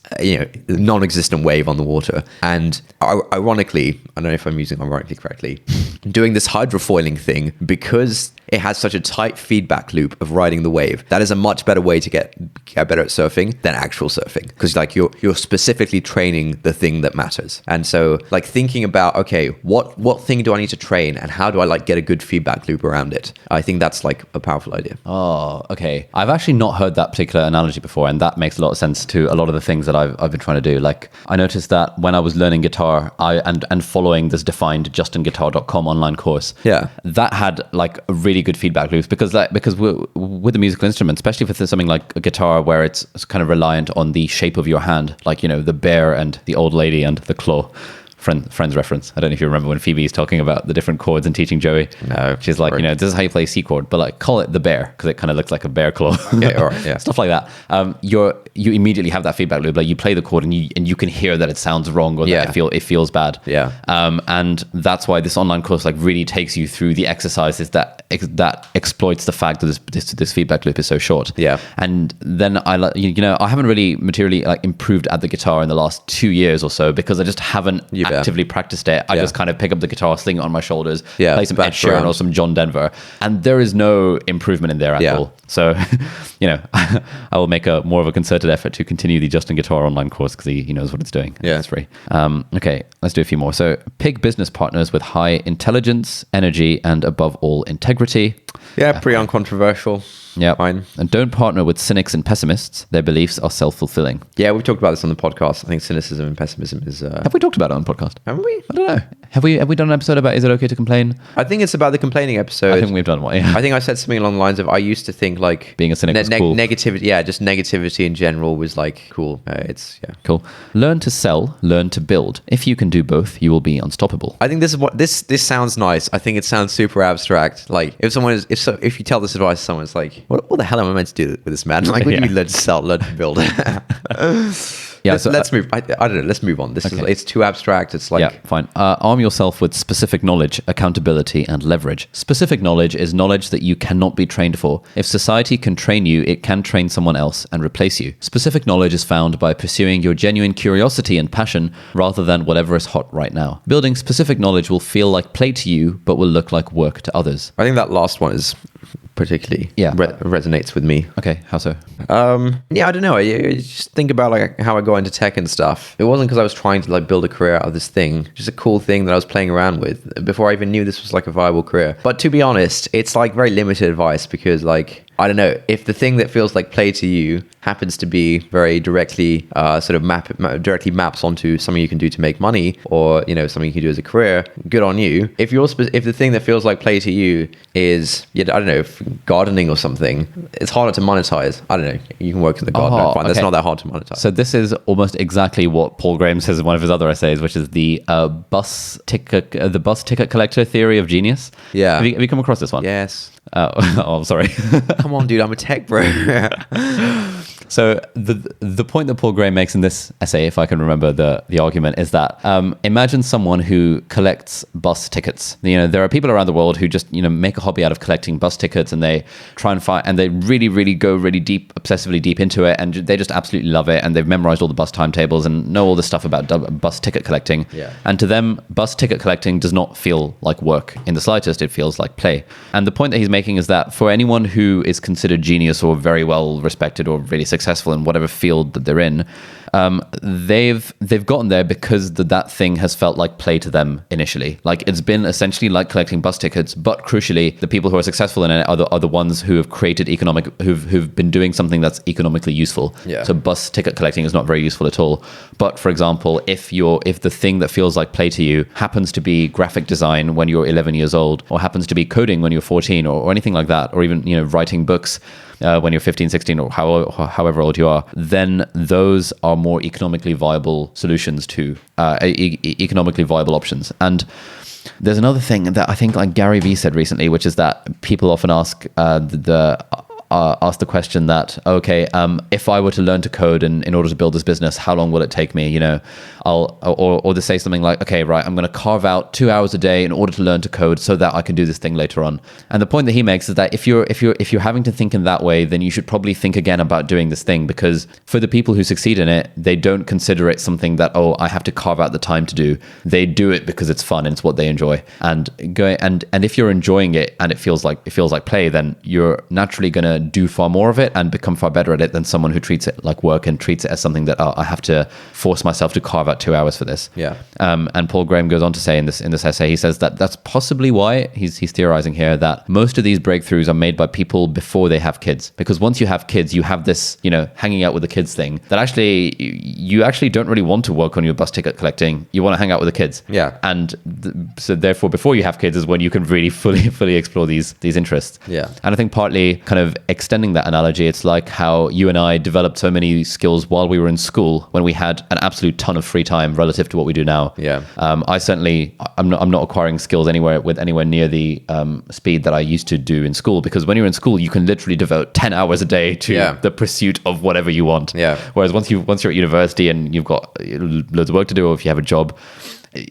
non-existent wave on the water. And ironically, I don't know if I'm using ironically correctly, doing this hydrofoiling thing, because it has such a tight feedback loop of riding the wave, that is a much better way to get better at surfing than actual surfing, because like you're specifically training the thing that matters. And so like thinking about, okay, what thing do I need to train, and how do I like get a good feedback loop around it? I think that's like a powerful idea. Oh, okay. I've actually not heard that particular analogy before, and that makes a lot of sense to a lot of the things that I've been trying to do. Like I noticed that when I was learning guitar, and following this defined justinguitar.com online course, that had like a really good feedback loops, because with a musical instrument, especially with something like a guitar where it's kind of reliant on the shape of your hand, like, you know, the bear and the old lady and the claw. Friends reference. I don't know if you remember when Phoebe's talking about the different chords and teaching Joey. No. She's like, you know, this is how you play a C chord, but like call it the bear, because it kind of looks like a bear claw. Okay, all right, yeah. Stuff like that. You immediately have that feedback loop. Like you play the chord and you can hear that it sounds wrong, or that it feels bad. Yeah. And that's why this online course like really takes you through the exercises that exploits the fact that this feedback loop is so short. Yeah. And then I haven't really materially like improved at the guitar in the last 2 years or so, because I just haven't actively practiced it. I just kind of pick up the guitar, sling it on my shoulders, play some Ed Sheeran or some John Denver, and there is no improvement in there at all. So, you know, I will make a more of a concerted effort to continue the Justin Guitar online course, because he knows what it's doing. Yeah, it's free. Okay, let's do a few more. So, pick business partners with high intelligence, energy, and above all, integrity. Yeah, pretty uncontroversial. Yeah, fine. And don't partner with cynics and pessimists. Their beliefs are self-fulfilling. Yeah, we've talked about this on the podcast. I think cynicism and pessimism is. Have we talked about it on the podcast? Haven't we? I don't know. Have we done an episode about is it okay to complain? I think it's about the complaining episode. I think we've done one. Yeah. I think I said something along the lines of, I used to think like being a cynic was cool. Negativity, just negativity in general was like cool. Cool. Learn to sell, learn to build. If you can do both, you will be unstoppable. I think this is what this sounds nice. I think it sounds super abstract. Like if you tell this advice to someone, it's like, what the hell am I meant to do with this, man? Like, what do you learn to sell, learn to build? Yeah, let's move. I don't know. Let's move on. It's too abstract. It's like fine. Arm yourself with specific knowledge, accountability, and leverage. Specific knowledge is knowledge that you cannot be trained for. If society can train you, it can train someone else and replace you. Specific knowledge is found by pursuing your genuine curiosity and passion rather than whatever is hot right now. Building specific knowledge will feel like play to you, but will look like work to others. I think that last one is particularly resonates with me. Okay, how so? I don't know. I just think about like how I got into tech and stuff. It wasn't because I was trying to like build a career out of this thing. Just a cool thing that I was playing around with before I even knew this was like a viable career. But to be honest, it's like very limited advice, because like, I don't know, if the thing that feels like play to you happens to be very directly directly maps onto something you can do to make money, or, you know, something you can do as a career, good on you. If the thing that feels like play to you is, I don't know, gardening or something, it's harder to monetize. I don't know. You can work as a gardener. Fine. Okay. That's not that hard to monetize. So this is almost exactly what Paul Graham says in one of his other essays, which is the bus ticket collector theory of genius. Yeah. Have you come across this one? Yes. I'm sorry. come on, dude, I'm a tech bro. So the point that Paul Gray makes in this essay, if I can remember the argument, is that imagine someone who collects bus tickets. There are people around the world who just make a hobby out of collecting bus tickets, and they try and find, and they really, really go really deep, obsessively deep into it, and they just absolutely love it, and they've memorized all the bus timetables and know all this stuff about bus ticket collecting. Yeah. And to them, bus ticket collecting does not feel like work in the slightest. It feels like play. And the point that he's making is that for anyone who is considered genius or very well respected or really successful in whatever field that they're in, they've gotten there because that thing has felt like play to them initially. Like it's been essentially like collecting bus tickets, but crucially, the people who are successful in it are the ones who have created who've been doing something that's economically useful. Yeah. So bus ticket collecting is not very useful at all. But for example, if the thing that feels like play to you happens to be graphic design when you're 11 years old, or happens to be coding when you're 14, or anything like that, or even writing books when you're 15, 16, or however old you are, then those are more economically viable solutions to economically viable options. And there's another thing that I think like Gary Vee said recently, which is that people often ask the question that, okay, if I were to learn to code in order to build this business, how long will it take me? Or they say something like, okay, right, I'm going to carve out 2 hours a day in order to learn to code so that I can do this thing later on. And the point that he makes is that if you're having to think in that way, then you should probably think again about doing this thing, because for the people who succeed in it, they don't consider it something that, oh, I have to carve out the time to do. They do it because it's fun and it's what they enjoy. And if you're enjoying it and it feels like play, then you're naturally going to do far more of it and become far better at it than someone who treats it like work and treats it as something that, oh, I have to force myself to carve out 2 hours for this. Yeah. And Paul Graham goes on to say in this essay, he says that that's possibly why he's theorizing here that most of these breakthroughs are made by people before they have kids, because once you have kids, you have this hanging out with the kids thing that actually you actually don't really want to work on your bus ticket collecting. You want to hang out with the kids. Yeah. And so therefore, before you have kids is when you can really fully explore these interests. Yeah. And I think partly kind of extending that analogy, it's like how you and I developed so many skills while we were in school when we had an absolute ton of free time relative to what we do now. Yeah. I'm not acquiring skills anywhere near the speed that I used to do in school, because when you're in school, you can literally devote 10 hours a day to the pursuit of whatever you want. Yeah. Whereas once you're at university and you've got loads of work to do, or if you have a job,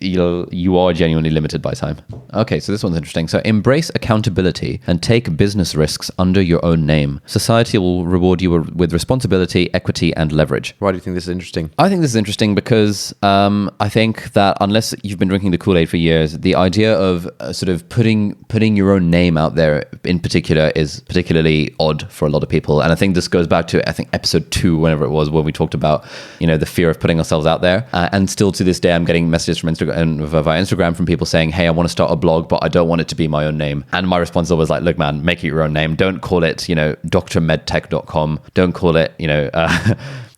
you are genuinely limited by time. Okay, so this one's interesting. So embrace accountability and take business risks under your own name. Society will reward you with responsibility, equity, and leverage. Why do you think this is interesting? I think this is interesting because I think that unless you've been drinking the Kool-Aid for years, the idea of sort of putting your own name out there in particular is particularly odd for a lot of people. And I think this goes back to, I think, episode 2, whenever it was, when we talked about, the fear of putting ourselves out there. And still to this day, I'm getting messages from via Instagram from people saying, hey, I want to start a blog, but I don't want it to be my own name. And my response was like, look, man, make it your own name. Don't call it, drmedtech.com. Don't call it,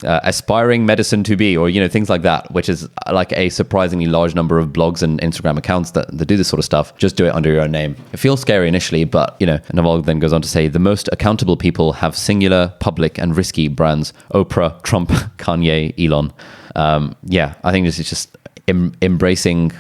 aspiring medicine to be, or things like that, which is like a surprisingly large number of blogs and Instagram accounts that do this sort of stuff. Just do it under your own name. It feels scary initially, but Naval then goes on to say the most accountable people have singular, public, and risky brands: Oprah, Trump, Kanye, Elon. I think this is just embracing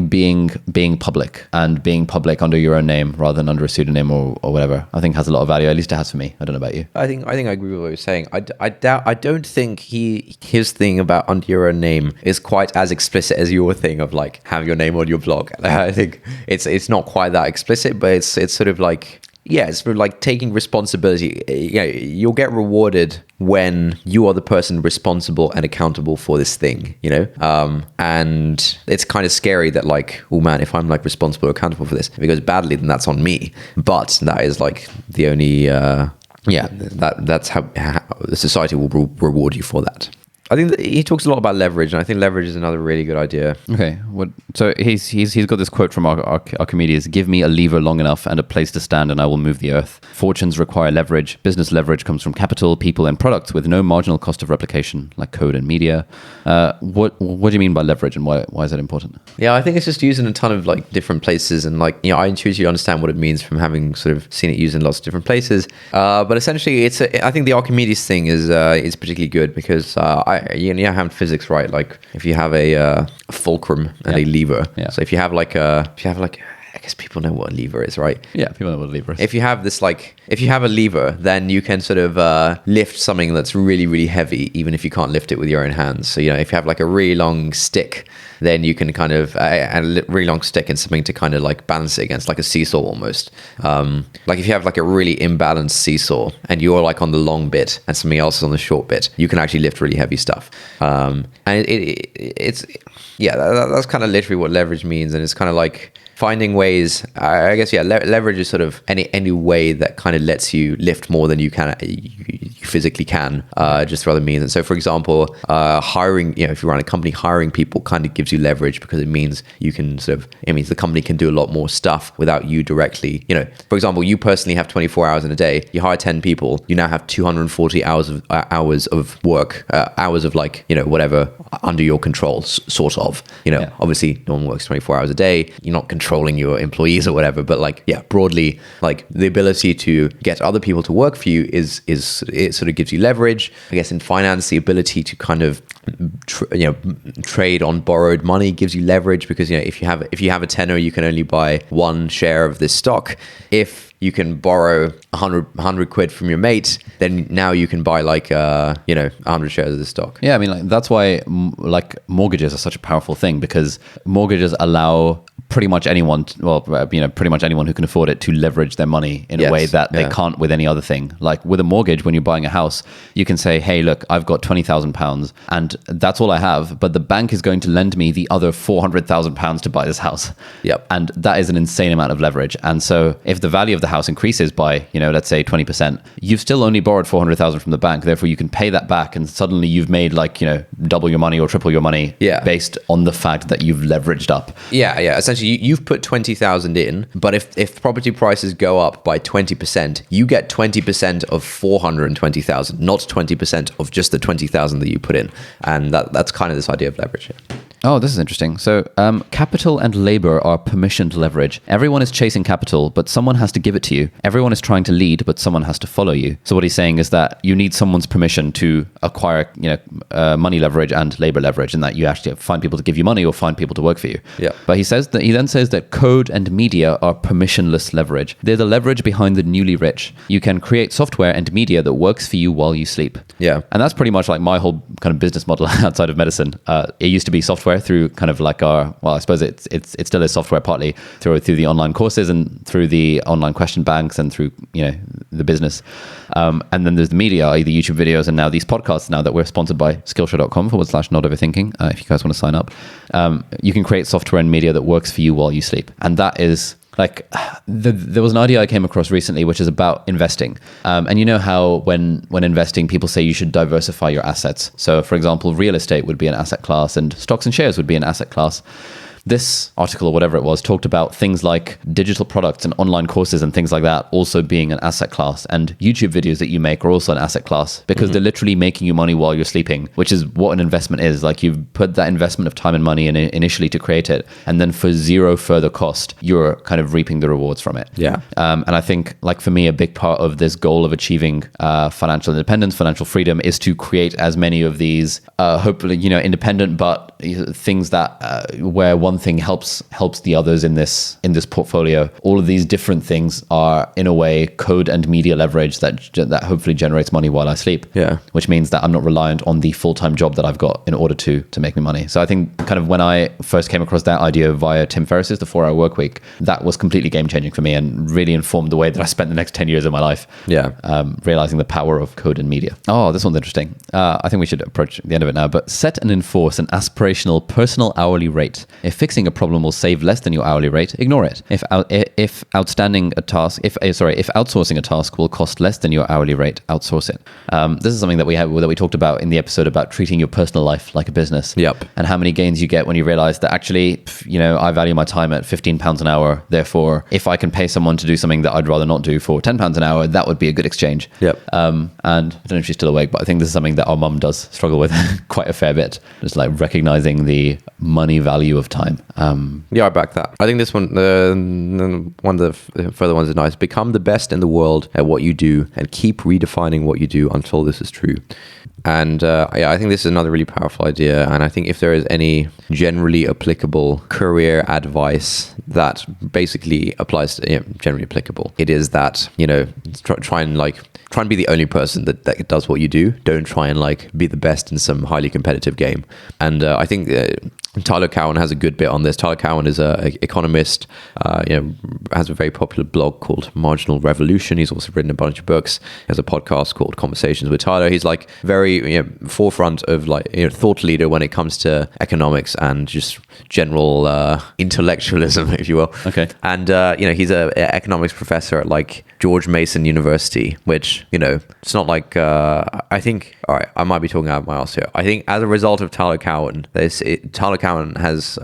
being public, and being public under your own name rather than under a pseudonym or whatever. I think has a lot of value. At least it has for me. I don't know about you. I think I agree with what you're saying. I don't think his thing about under your own name is quite as explicit as your thing of like have your name on your blog. I think it's not quite that explicit, but it's sort of like, yeah, it's sort of like taking responsibility. You'll get rewarded when you are the person responsible and accountable for this thing, and it's kind of scary that like, oh man, if I'm like responsible or accountable for this, if it goes badly, then that's on me. But that is like the only, that's how the society will reward you for that. I think that he talks a lot about leverage, and I think leverage is another really good idea. Okay, so he's got this quote from our comedians: "Give me a lever long enough and a place to stand, and I will move the earth. Fortunes require leverage. Business leverage comes from capital, people, and products with no marginal cost of replication, like code and media." What do you mean by leverage, and why is that important? Yeah, I think it's just used in a ton of like different places, and like I intuitively understand what it means from having sort of seen it used in lots of different places. But essentially, I think the Archimedes thing is particularly good because you have physics, right? Like if you have a fulcrum and a lever. Yeah. So if you have like a guess people know what a lever is, right? Yeah, people know what a lever is. If you have a lever, then you can sort of lift something that's really, really heavy, even if you can't lift it with your own hands. So, if you have like a really long stick, then you can kind of, a really long stick and something to kind of like balance it against, like a seesaw almost. Like if you have like a really imbalanced seesaw and you're like on the long bit and something else is on the short bit, you can actually lift really heavy stuff. And that's kind of literally what leverage means. And it's kind of like finding ways, I guess, leverage is sort of any way that kind of lets you lift more than you physically can, just through other means. And so, for example, hiring, if you run a company, hiring people kind of gives you leverage because it means it means the company can do a lot more stuff without you directly. For example, you personally have 24 hours in a day. You hire 10 people. You now have 240 hours of work, hours of whatever under your control, sort of. Obviously, no one works 24 hours a day. You're not controlling your employees or whatever, but broadly, the ability to get other people to work for you is it sort of gives you leverage. I guess in finance, the ability to kind of trade on borrowed money gives you leverage because if you have a tenner, you can only buy one share of this stock. If you can borrow 100 quid from your mate, then now you can buy 100 shares of the stock. Yeah, I mean, that's why mortgages are such a powerful thing, because mortgages allow pretty much anyone who can afford it to leverage their money in a way that they can't with any other thing. Like with a mortgage, when you're buying a house, you can say, hey, look, I've got £20,000 and that's all I have, but the bank is going to lend me the other £400,000 to buy this house. Yep. And that is an insane amount of leverage. And so if the value of the house increases by, let's say 20%, you've still only borrowed 400,000 from the bank. Therefore, you can pay that back, and suddenly you've made double your money or triple your money based on the fact that you've leveraged up. Yeah. Essentially, you've put 20,000 in, but if property prices go up by 20%, you get 20% of 420,000, not 20% of just the 20,000 that you put in. And that's kind of this idea of leverage. Oh, this is interesting. So capital and labor are permissioned leverage. Everyone is chasing capital, but someone has to give it to you. Everyone is trying to lead, but someone has to follow you. So what he's saying is that you need someone's permission to acquire money leverage and labor leverage, and that you actually find people to give you money or find people to work for you. Yeah. But he then says that code and media are permissionless leverage. They're the leverage behind the newly rich. You can create software and media that works for you while you sleep. Yeah. And that's pretty much like my whole kind of business model outside of medicine. It used to be software through kind of like I suppose it still is software partly through the online courses and through the online question banks and through the business, and then there's the media, either YouTube videos and now these podcasts now that we're sponsored by Skillshare.com/not overthinking. If you guys want to sign up, you can create software and media that works for you while you sleep. And that is there was an idea I came across recently, which is about investing. And you know how when investing, people say you should diversify your assets. So for example, real estate would be an asset class and stocks and shares would be an asset class. This article or whatever it was talked about things like digital products and online courses and things like that also being an asset class, and YouTube videos that you make are also an asset class because they're literally making you money while you're sleeping, which is what an investment is. Like, you've put that investment of time and money in initially to create it, and then for zero further cost, you're kind of reaping the rewards from it. Yeah. And I think, like, for me, a big part of this goal of achieving financial independence, financial freedom, is to create as many of these hopefully, independent, but things that where one thing helps the others in this portfolio. All of these different things are, in a way, code and media leverage that hopefully generates money while I sleep. Yeah. Which means that I'm not reliant on the full-time job that I've got in order to make me money. So I think kind of when I first came across that idea via Tim Ferriss's The 4-Hour Workweek, that was completely game-changing for me and really informed the way that I spent the next 10 years of my life. Yeah. Realizing the power of code and media. Oh, this one's interesting. I think we should approach the end of it now, but set and enforce an aspirational personal hourly rate. If fixing a problem will save less than your hourly rate, ignore it. If outsourcing a task will cost less than your hourly rate, outsource it. This is something that we talked about in the episode about treating your personal life like a business. Yep. And how many gains you get when you realize that actually, I value my time at £15 an hour. Therefore, if I can pay someone to do something that I'd rather not do for £10 an hour, that would be a good exchange. Yep. And I don't know if she's still awake, but I think this is something that our mum does struggle with quite a fair bit. Just like recognizing the money value of time. time. Yeah, I back that. I think this one, one of the further ones is nice. Become the best in the world at what you do and keep redefining what you do until this is true. And yeah, I think this is another really powerful idea. And I think if there is any generally applicable career advice that basically applies to generally applicable, it is that, try and be the only person that does what you do. Don't try and be the best in some highly competitive game. And I think Tyler Cowen has a good bit on this. Tyler Cowen is an economist, has a very popular blog called Marginal Revolution. He's also written a bunch of books. He has a podcast called Conversations with Tyler. He's very forefront of thought leader when it comes to economics and just general intellectualism, if you will. Okay. And he's an economics professor at George Mason University, which it's not I think, all right, I might be talking out of my ass here. I think as a result of Tyler Cowen, Tyler Cowen has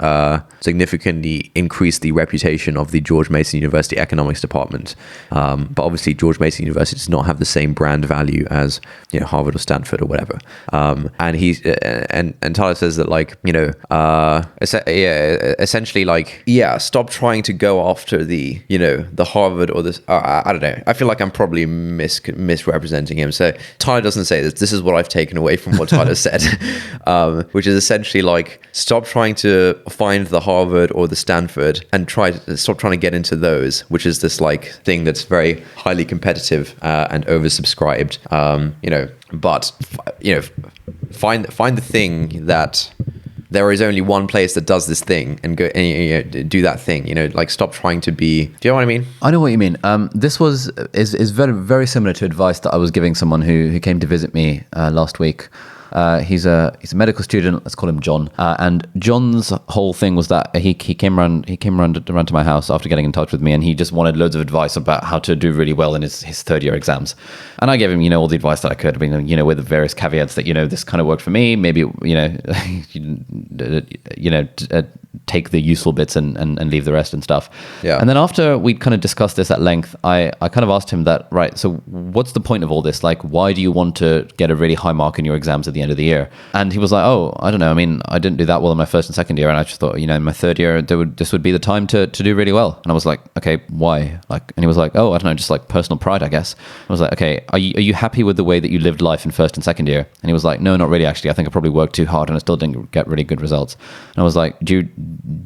significantly increased the reputation of the George Mason University economics department. But obviously George Mason University does not have the same brand value as Harvard or Stanford or whatever. And he's and Tyler says that essentially stop trying to go after the Harvard or this. I don't know. I feel like I'm probably misrepresenting him. So Tyler doesn't say this. This is what I've taken away from what Tyler said, which is essentially stop trying to find the Harvard or the Stanford and stop trying to get into those, which is this thing that's very highly competitive and oversubscribed. But find the thing that there is only one place that does this thing and go and do that thing. Stop trying to be. Do you know what I mean? I know what you mean. This is very, very similar to advice that I was giving someone who came to visit me last week. He's a medical student. Let's call him John. And John's whole thing was that he came around to my house after getting in touch with me, and he just wanted loads of advice about how to do really well in his third year exams. And I gave him all the advice that I could, with the various caveats that this kind of worked for me. Maybe take the useful bits and leave the rest and stuff. Yeah. And then after we'd kind of discussed this at length, I kind of asked him that, right, so what's the point of all this? Why do you want to get a really high mark in your exams at the end of the year? And he was like, oh, I don't know. I didn't do that well in my first and second year. And I just thought, in my third year, this would be the time to do really well. And I was like, okay, why? And he was like, oh, I don't know, just personal pride, I guess. I was like, okay, are you happy with the way that you lived life in first and second year? And he was like, no, not really, actually. I think I probably worked too hard and I still didn't get really good results. And I was like, do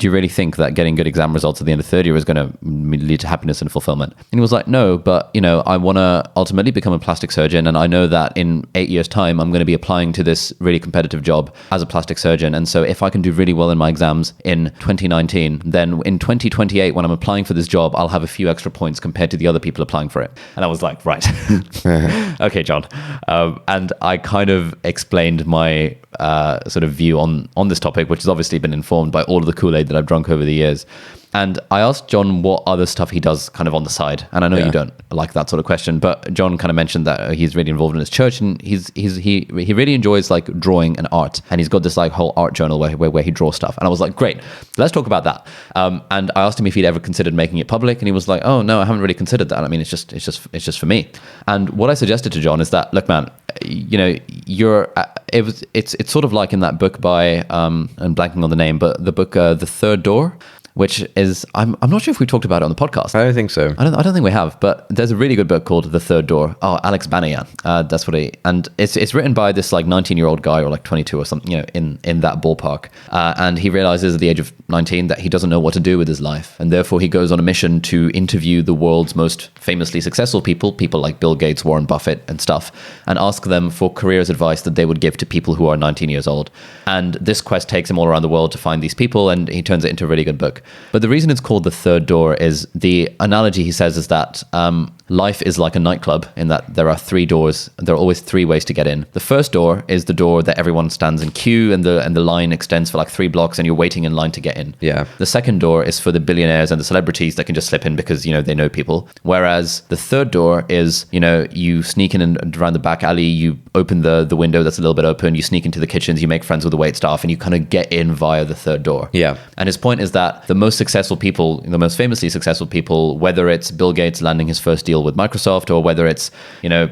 you really think that getting good exam results at the end of third year is going to lead to happiness and fulfillment? And he was like, no, but I want to ultimately become a plastic surgeon, and I know that in 8 years' time I'm going to be applying to this really competitive job as a plastic surgeon. And so if I can do really well in my exams in 2019, then in 2028 when I'm applying for this job, I'll have a few extra points compared to the other people applying for it. And I was like, right. Okay, John. And I kind of explained my sort of view on this topic, which has obviously been informed by all of the Kool-Aid that I've drunk over the years. And I asked John what other stuff he does kind of on the side. And I know you don't like that sort of question, but John kind of mentioned that he's really involved in his church, and he really enjoys drawing and art. And he's got this whole art journal where he draws stuff. And I was like, great, let's talk about that. And I asked him if he'd ever considered making it public, and he was like, oh no, I haven't really considered that. It's just for me. And what I suggested to John is that, look, man, it's sort of like in that book by I'm blanking on the name, but the book The Third Door, which is, I'm not sure if we talked about it on the podcast. I don't think so. I don't think we have, but there's a really good book called The Third Door. Oh, Alex Banayan. That's what and it's written by this 19-year-old guy or 22 or something, in that ballpark. And he realizes at the age of 19 that he doesn't know what to do with his life. And therefore he goes on a mission to interview the world's most famously successful people like Bill Gates, Warren Buffett and stuff, and ask them for careers advice that they would give to people who are 19 years old. And this quest takes him all around the world to find these people, and he turns it into a really good book. But the reason it's called The Third Door is the analogy he says is that life is like a nightclub in that there are 3 doors. There are always 3 ways to get in. The first door is the door that everyone stands in queue, and the line extends for 3 blocks and you're waiting in line to get in. Yeah. The second door is for the billionaires and the celebrities that can just slip in because, they know people. Whereas the third door is, you sneak in and around the back alley, you open the window that's a little bit open, you sneak into the kitchens, you make friends with the wait staff, and you kind of get in via the third door. Yeah. And his point is that the most successful people, the most famously successful people, whether it's Bill Gates landing his first deal deal with Microsoft, or whether it's,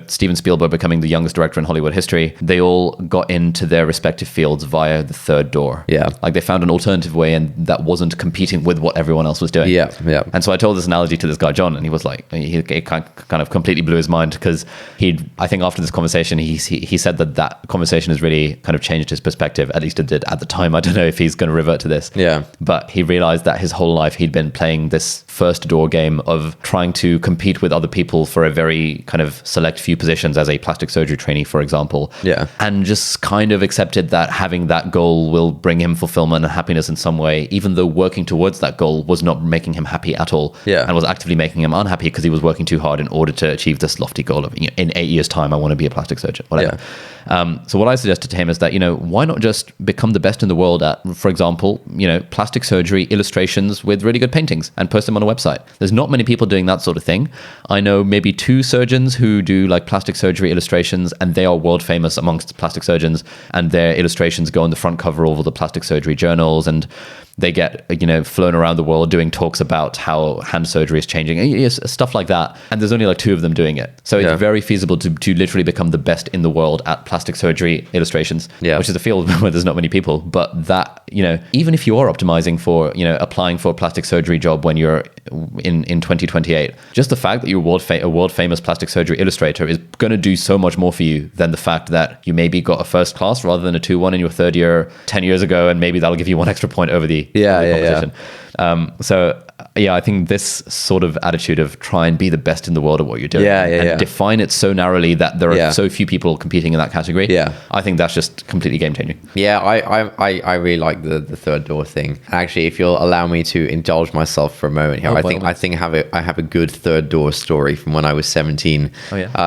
Steven Spielberg becoming the youngest director in Hollywood history, they all got into their respective fields via the third door. Yeah. Like they found an alternative way, and that wasn't competing with what everyone else was doing. Yeah, yeah. And so I told this analogy to this guy, John, and he was like, it kind of completely blew his mind, because I think after this conversation, he said that conversation has really kind of changed his perspective. At least it did at the time. I don't know if he's going to revert to this. Yeah. But he realized that his whole life he'd been playing this first door game of trying to compete with other people for a very kind of select few positions as a plastic surgery trainee, for example. Yeah. And just kind of accepted that having that goal will bring him fulfillment and happiness in some way, even though working towards that goal was not making him happy at all. Yeah. And was actively making him unhappy because he was working too hard in order to achieve this lofty goal of, in 8 years' time, I want to be a plastic surgeon, whatever. Yeah. So what I suggested to him is that, why not just become the best in the world at, for example, plastic surgery illustrations with really good paintings and post them on a website. There's not many people doing that sort of thing. I know maybe 2 surgeons who do like plastic surgery illustrations, and they are world famous amongst plastic surgeons, and their illustrations go on the front cover of all the plastic surgery journals, and they get, flown around the world doing talks about how hand surgery is changing, stuff like that. And there's only like 2 of them doing it. So it's very feasible to literally become the best in the world at plastic surgery illustrations, which is a field where there's not many people. But that, even if you are optimizing for, applying for a plastic surgery job when you're in 2028, just the fact that you're a world famous plastic surgery illustrator is going to do so much more for you than the fact that you maybe got a first class rather than a 2-1 in your third year 10 years ago, and maybe that'll give you 1 extra point over the competition. So I think this sort of attitude of try and be the best in the world at what you're doing and define it so narrowly that there are so few people competing in that category. I think that's just completely game changing. I really like the third door thing. Actually, if you'll allow me to indulge myself for a moment here, I think I have a good third door story from when I was 17.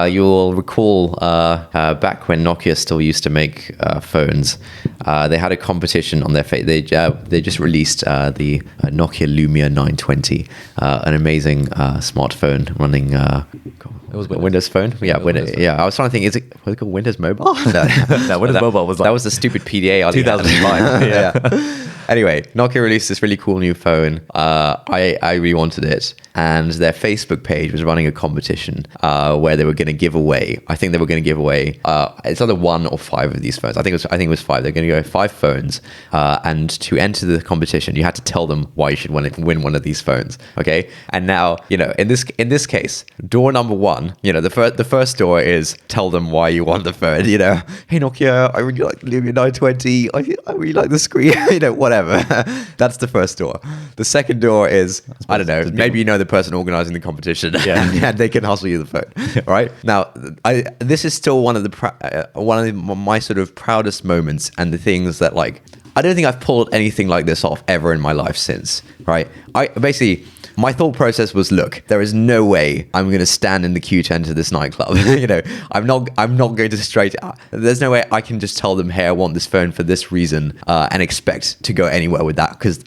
You'll recall back when Nokia still used to make phones, they had a competition on their they just released the Nokia Lumia 920, an amazing smartphone running it was Windows Phone. I was trying to think, was it called Windows Mobile? No, Windows Mobile was like, that was the stupid PDA 2005. Anyway, Nokia released this really cool new phone. I really wanted it, and their Facebook page was running a competition where they were going to give away. I think they were going to give away. It's either 1 or 5 of these phones. I think it was 5. They're going to go 5 phones, and to enter the competition, you had to tell them why you should win one of these phones. Okay, and now in this case, door number 1. The first door is tell them why you want the phone. Hey Nokia, I really like the Lumia 920. I really like the screen. Whatever. That's the first door. The second door is, I don't know, maybe the person organizing the competition, and they can hustle you the phone. Right now, this is still one of my sort of proudest moments, and the things that I don't think I've pulled anything like this off ever in my life since. Right? My thought process was, look, there is no way I'm going to stand in the queue to enter this nightclub. I'm not going to there's no way I can just tell them, hey, I want this phone for this reason, and expect to go anywhere with that, because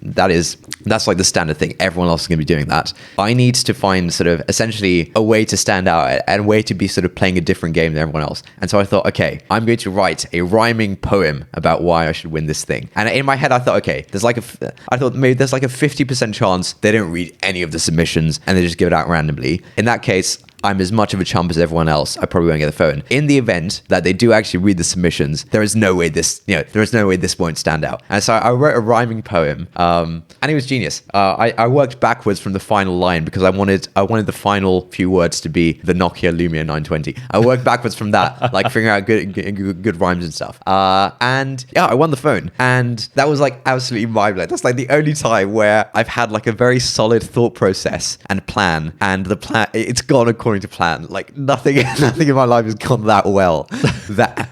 that's like the standard thing. Everyone else is going to be doing that. I need to find sort of essentially a way to stand out and a way to be sort of playing a different game than everyone else. And so I thought, okay, I'm going to write a rhyming poem about why I should win this thing. And in my head, I thought, okay, I thought maybe there's like a 50% chance they don't read any of the submissions and they just give it out randomly. In that case, I'm as much of a chump as everyone else. I probably won't get the phone. In the event that they do actually read the submissions, there is no way this won't stand out. And so I wrote a rhyming poem, and it was genius. I worked backwards from the final line because I wanted the final few words to be the Nokia Lumia 920. I worked backwards from that, figuring out good rhymes and stuff. And I won the phone, and that was absolutely mind-blowing. That's the only time where I've had a very solid thought process and plan, and the plan it's gone according to plan. Nothing in my life has gone that well. That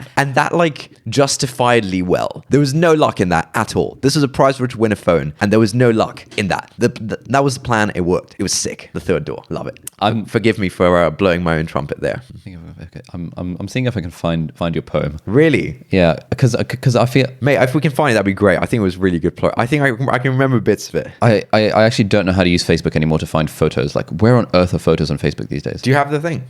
justifiably well. There was no luck in that at all. This was a prize for to win a phone, and there was no luck in that. That was the plan. It worked. It was sick. The third door. Love it. Forgive me for blowing my own trumpet there. I'm seeing if I can find your poem. Really? Yeah, because I feel, mate, if we can find it, that'd be great. I think it was really good. I think I can remember bits of it. I actually don't know how to use Facebook anymore to find photos. Where on earth are photos on Facebook these days? Do you have the thing?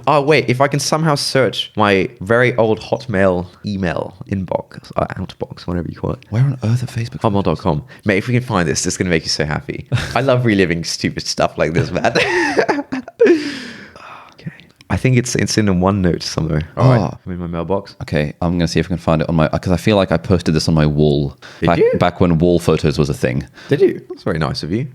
Oh wait, if I can somehow search my very old Hotmail email inbox, outbox, whatever you call it. Where on earth are Facebook? Hotmail.com. Mate, if we can find this is going to make you so happy. I love reliving stupid stuff like this, man. think it's in a OneNote somewhere. All right, I'm in my mailbox. Okay, I'm gonna see if I can find it on my, because I feel like I posted this on my wall you? back when wall photos was a thing. Did you? That's very nice of you.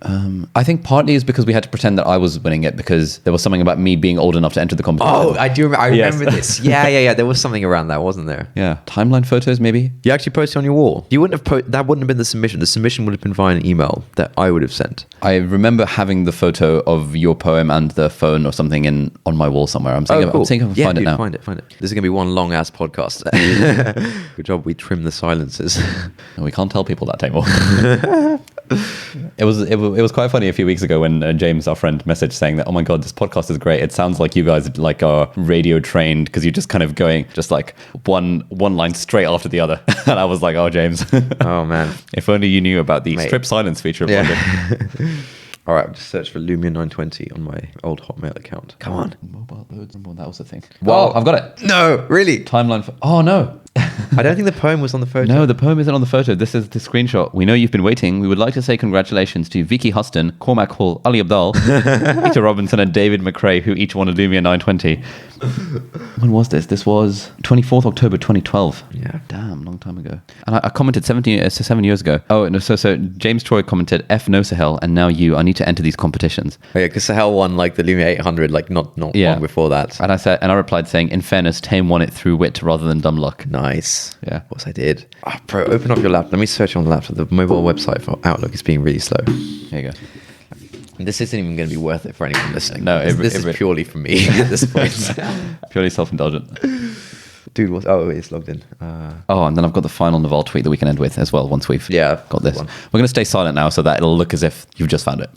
I think partly is because we had to pretend that I was winning it because there was something about me being old enough to enter the competition. Oh, I do remember. I Yes. remember this. Yeah. There was something around that, wasn't there? Yeah, timeline photos maybe. You actually posted on your wall. You wouldn't have that wouldn't have been the submission. The submission would have been via an email that I would have sent. I remember having the photo of your poem and the phone or something on my wall somewhere. I'm thinking, cool. I'm thinking I can find it now. Find it. This is gonna be one long ass podcast. Good job. We trimmed the silences. And we can't tell people that anymore. It was quite funny a few weeks ago when James, our friend, messaged saying that, oh my god, this podcast is great. It sounds like you guys like are radio trained because you're just kind of going just like one line straight after the other. And I was like, oh James, Oh man, if only you knew about the strip silence feature of London. All right, I've just searched for Lumia 920 on my old Hotmail account. Come on. Mobile loads. That was the thing. Wow. Oh, I've got it. No, really? Timeline for. Oh no. I don't think the poem was on the photo. No, the poem isn't on the photo. This is the screenshot. We know you've been waiting. We would like to say congratulations to Vicky Huston, Cormac Hall, Ali Abdal, Peter Robinson, and David McRae, who each won a Lumia 920. When was this? This was 24th October 2012. Yeah. Damn, long time ago. And I commented 7 years ago. Oh, no, so James Troy commented, F no Sahel, and now you. I need to enter these competitions. Oh, yeah, because Sahel won like the Lumia 800, like not long before that. And I replied saying, in fairness, Tame won it through wit rather than dumb luck. Nice. Yeah. Of course I did. Oh, bro, open up your laptop. Let me search on the laptop. The mobile website for Outlook is being really slow. There you go. This isn't even going to be worth it for anyone listening. No, this is purely for me at this point. Purely self-indulgent. Dude, it's logged in. And then I've got the final Naval tweet that we can end with as well once we've got this. One. We're going to stay silent now so that it'll look as if you've just found it.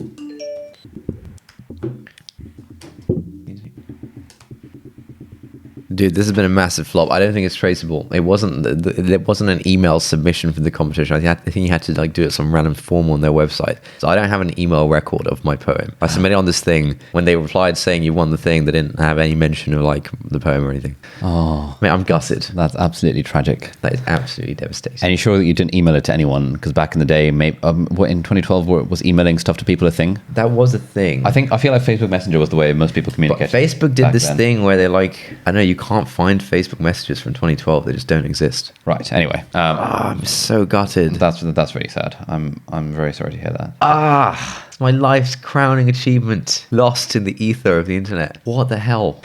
Dude, this has been a massive flop. I don't think it's traceable. It wasn't. There wasn't an email submission for the competition. I think you had to like do it some random form on their website. So I don't have an email record of my poem. I submitted on this thing. When they replied saying you won the thing, they didn't have any mention of like the poem or anything. Oh, I mean, I'm gutted. that's absolutely tragic. That is absolutely devastating. And you sure that you didn't email it to anyone? Because back in the day, maybe what in 2012 was emailing stuff to people a thing? That was a thing. I feel like Facebook Messenger was the way most people But communicated. Facebook did back this then. thing where they're like, I know you can't find Facebook messages from 2012. They just don't exist. Right. Anyway, I'm so gutted. that's really sad. I'm very sorry to hear that. It's my life's crowning achievement. Lost in the ether of the internet. What the hell?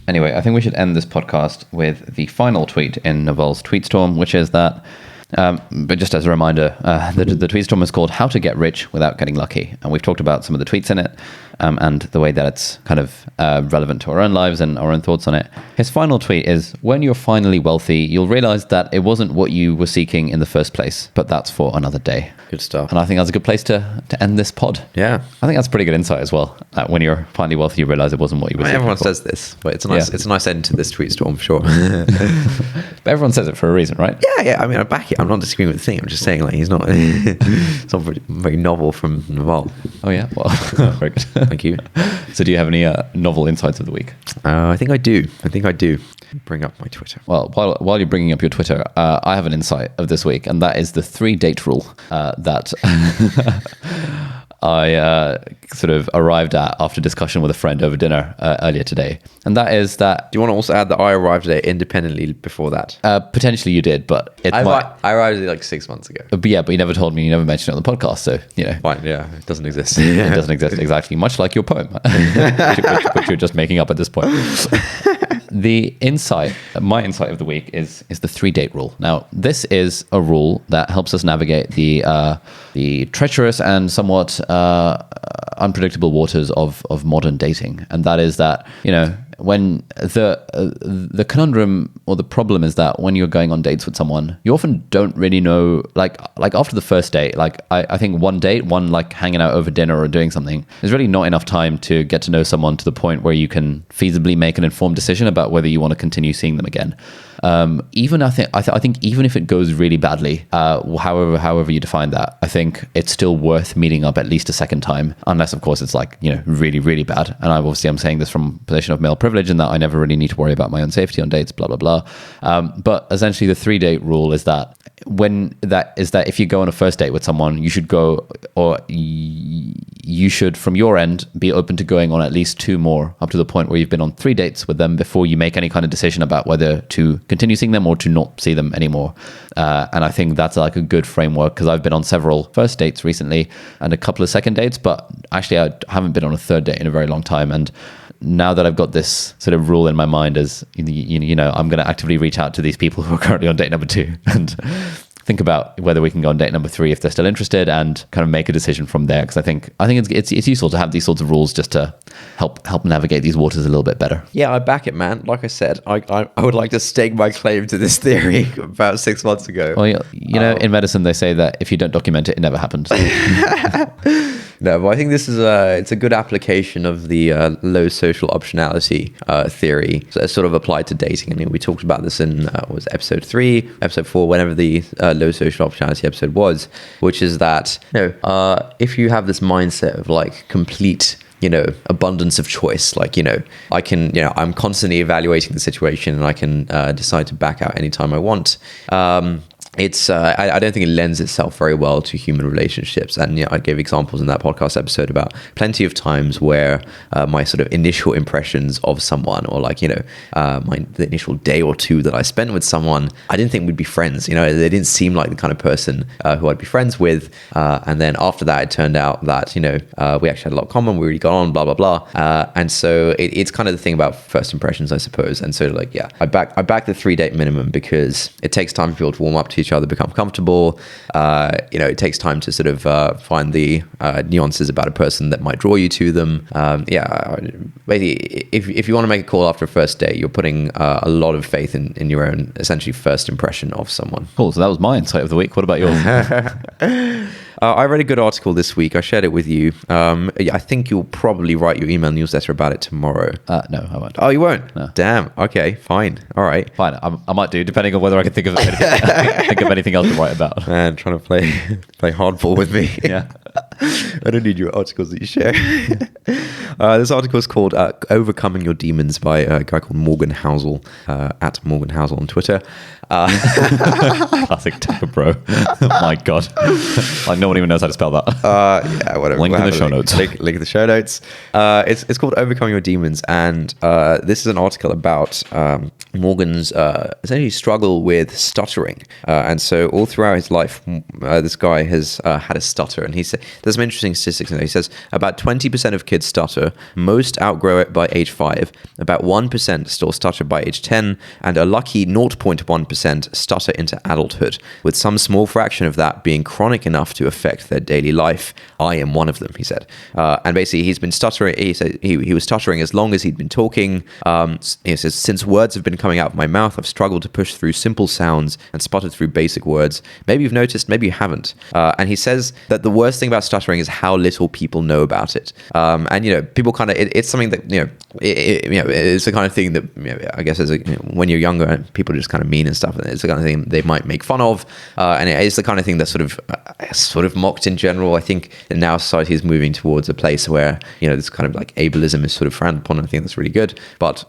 Anyway, I think we should end this podcast with the final tweet in Naval's tweetstorm, which is that, but just as a reminder, the tweetstorm is called How to Get Rich Without Getting Lucky. And we've talked about some of the tweets in it and the way that it's kind of relevant to our own lives and our own thoughts on it. His final tweet is, when you're finally wealthy, you'll realize that it wasn't what you were seeking in the first place, but that's for another day. Good stuff. And I think that's a good place to end this pod. Yeah. I think that's pretty good insight as well. That when you're finally wealthy, you realize it wasn't what you were seeking. Everyone for. says this, but it's a nice end to this tweet storm for sure. But everyone says it for a reason, right? Yeah. I mean, I back it. I'm not disagreeing with the thing. I'm just saying, like, he's not. It's not very novel from Naval. Oh yeah. Well, very good. Thank you. So, do you have any novel insights of the week? I think I do. Bring up my Twitter. Well, while you're bringing up your Twitter, I have an insight of this week, and that is the 3-date rule that I sort of arrived at after discussion with a friend over dinner earlier today. And that is that... Do you want to also add that I arrived at it independently before that? Potentially you did, but I arrived at it like 6 months ago. But you never told me, you never mentioned it on the podcast, so, you know. Fine, yeah, it doesn't exist. It doesn't exist, exactly. Much like your poem, which you're just making up at this point. My insight of the week is the 3-date rule. Now, this is a rule that helps us navigate the treacherous and somewhat unpredictable waters of modern dating. And that is that, you know, when the conundrum or the problem is that when you're going on dates with someone, you often don't really know, like after the first date, like I think one like hanging out over dinner or doing something, there's really not enough time to get to know someone to the point where you can feasibly make an informed decision about whether you want to continue seeing them again. Even I think even if it goes really badly, however you define that, I think it's still worth meeting up at least a second time, unless of course it's like, really, really bad. And I'm saying this from a position of male privilege in that I never really need to worry about my own safety on dates, blah, blah, blah. But essentially the 3-date rule is that if you go on a first date with someone, you should go, or you should from your end be open to going on at least 2 more, up to the point where you've been on 3 dates with them before you make any kind of decision about whether to continue seeing them or to not see them anymore. And I think that's like a good framework, because I've been on several first dates recently and a couple of second dates, but actually I haven't been on a 3rd date in a very long time. And now that I've got this sort of rule in my mind, as I'm going to actively reach out to these people who are currently on date number 2 and think about whether we can go on date number 3 if they're still interested, and kind of make a decision from there. Because I think it's useful to have these sorts of rules just to help navigate these waters a little bit better. Yeah, I back it, man. Like I said, I would like to stake my claim to this theory about 6 months ago. Well, in medicine they say that if you don't document it, it never happens. No, but I think this is it's a good application of the low social optionality theory. So it's sort of applied to dating. I mean, we talked about this in was episode 3, episode 4, whenever the low social optionality episode was, which is that if you have this mindset of like complete abundance of choice, like I can I'm constantly evaluating the situation and I can decide to back out anytime I want. It's I don't think it lends itself very well to human relationships. And I gave examples in that podcast episode about plenty of times where my sort of initial impressions of someone, or like the initial day or 2 that I spent with someone, I didn't think we'd be friends. They didn't seem like the kind of person who I'd be friends with. And then after that, it turned out that we actually had a lot in common. We really got on, blah blah blah. And so it's kind of the thing about first impressions, I suppose. And so I back the 3-date minimum, because it takes time for people to warm up to each other, become comfortable. It takes time to sort of find the nuances about a person that might draw you to them. Basically, if you want to make a call after a first date, you're putting a lot of faith in your own essentially first impression of someone. Cool. So that was my insight of the week. What about yours? I read a good article this week. I shared it with you. I think you'll probably write your email newsletter about it tomorrow. No, I won't. Oh, you won't? No. Damn. Okay, fine. All right. Fine. I might do, depending on whether I can think of anything else to write about. Man, trying to play hardball with me. Yeah. I don't need your articles that you share. This article is called Overcoming Your Demons by a guy called Morgan Housel, at Morgan Housel on Twitter. Classic tech bro. My God. Like no one even knows how to spell that. Yeah, whatever. Link in the show notes. Link in the show notes. It's called Overcoming Your Demons, and this is an article about Morgan's essentially struggle with stuttering. And so all throughout his life, this guy has had a stutter, and he said there's some interesting statistics in there. He says about 20% of kids stutter, most outgrow it by age 5, about 1% still stutter by age 10, and a lucky 0.1% stutter into adulthood, with some small fraction of that being chronic enough to affect their daily life. I am one of them, he said. And basically, he's been stuttering. He said he was stuttering as long as he'd been talking. He says, since words have been coming out of my mouth, I've struggled to push through simple sounds and sputtered through basic words. Maybe you've noticed, maybe you haven't. And he says that the worst thing about stuttering is how little people know about it. And people kind of it's something that it's the kind of thing that I guess when you're younger, people are just kind of mean and stuff, and it's the kind of thing they might make fun of, and it's the kind of thing that's sort of mocked in general. I think that now society is moving towards a place where this kind of like ableism is sort of frowned upon. I think that's really good, but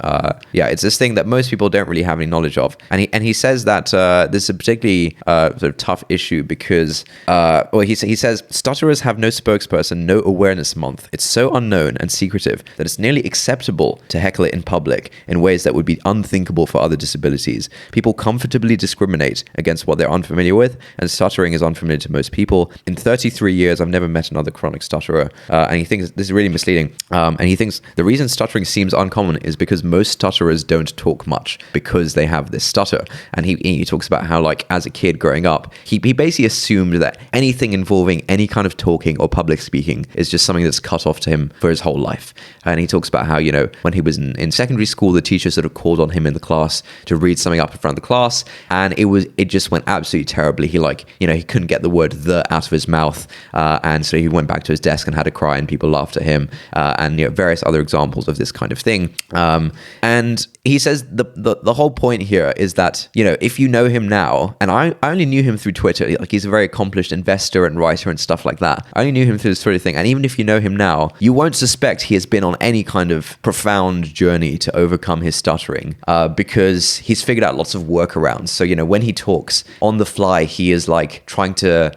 it's this thing that most people don't really have any knowledge of, and he says that this is a particularly sort of tough issue because he says stutterers have no spokesperson, no awareness month. It's so unknown and secretive that it's nearly acceptable to heckle it in public in ways that would be unthinkable for other disabilities. People comfortably discriminate against what they're unfamiliar with, and stuttering is unfamiliar to most people. In 33 years, I've never met another chronic stutterer, and he thinks this is really misleading. And he thinks the reason stuttering seems uncommon is because most stutterers don't talk much because they have this stutter. And he talks about how, like, as a kid growing up, he basically assumed that anything involving any kind of talking talking or public speaking is just something that's cut off to him for his whole life. And he talks about how, when he was in secondary school, the teacher sort of called on him in the class to read something up in front of the class, and it just went absolutely terribly. He he couldn't get the word "the" out of his mouth, and so he went back to his desk and had to cry, and people laughed at him, and various other examples of this kind of thing. And he says the whole point here is that, if you know him now, and I only knew him through Twitter, like he's a very accomplished investor and writer and stuff like that. I only knew him through this Twitter thing. And even if you know him now, you won't suspect he has been on any kind of profound journey to overcome his stuttering, because he's figured out lots of workarounds. So, when he talks on the fly, he is like trying to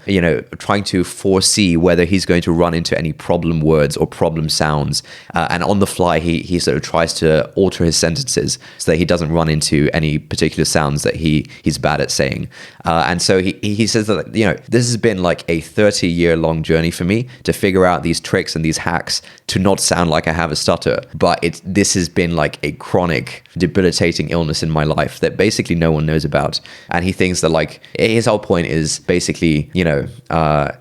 foresee whether he's going to run into any problem words or problem sounds. And on the fly, he sort of tries to alter his sentences so that he doesn't run into any particular sounds that he's bad at saying. And so he says that, this has been like a 30-year-long journey for me to figure out these tricks and these hacks to not sound like I have a stutter. But this has been like a chronic, debilitating illness in my life that basically no one knows about. And he thinks that like his whole point is basically,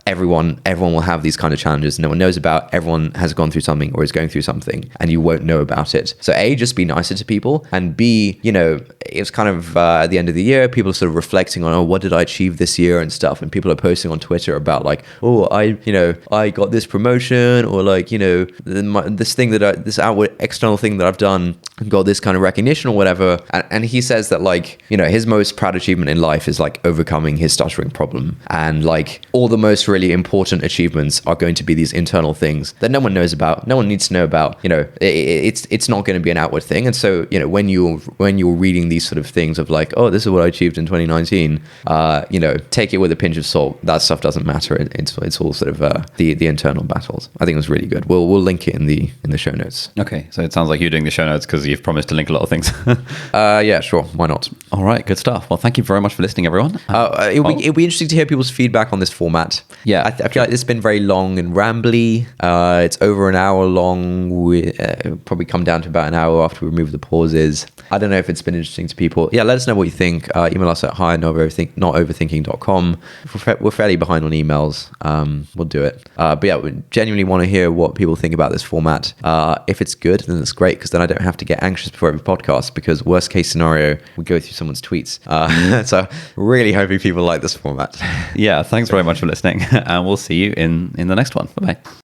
everyone will have these kind of challenges no one knows about. Everyone has gone through something or is going through something, and you won't know about it. So A, just be nicer to people, and B, it's kind of at the end of the year, people are sort of reflecting on, what did I achieve this year and stuff, and people are posting on Twitter about like, I got this promotion, or like, this outward external thing that I've done got this kind of recognition or whatever. And he says that like, his most proud achievement in life is like overcoming his stuttering problem, and like all the most really important achievements are going to be these internal things that no one knows about, no one needs to know about. It's not going to be an outward thing. And so when you're reading these sort of things of like, oh, this is what I achieved in 2019, take it with a pinch of salt. That stuff doesn't matter. It's all sort of the internal battles. I think it was really good. We'll link it in the show notes. Okay, so it sounds like you're doing the show notes because you've promised to link a lot of things. Yeah, sure, why not? All right, good stuff. Well, thank you very much for listening, everyone. It'll be interesting to hear people's feedback on this format. Yeah, I feel like it's been very long and rambly. It's over an hour long. We probably come down to about an hour after we remove the pauses. I don't know if it's been interesting to people. Yeah, let us know what you think. Email us at hi@notoverthink.com. We're fairly behind on emails. We'll do it. But yeah, we genuinely want to hear what people think about this format. If it's good, then it's great, because then I don't have to get anxious before every podcast, because worst case scenario, we go through someone's tweets. So really hoping people like this format. Yeah, thanks very much for listening, and we'll see you in the next one. Bye-bye.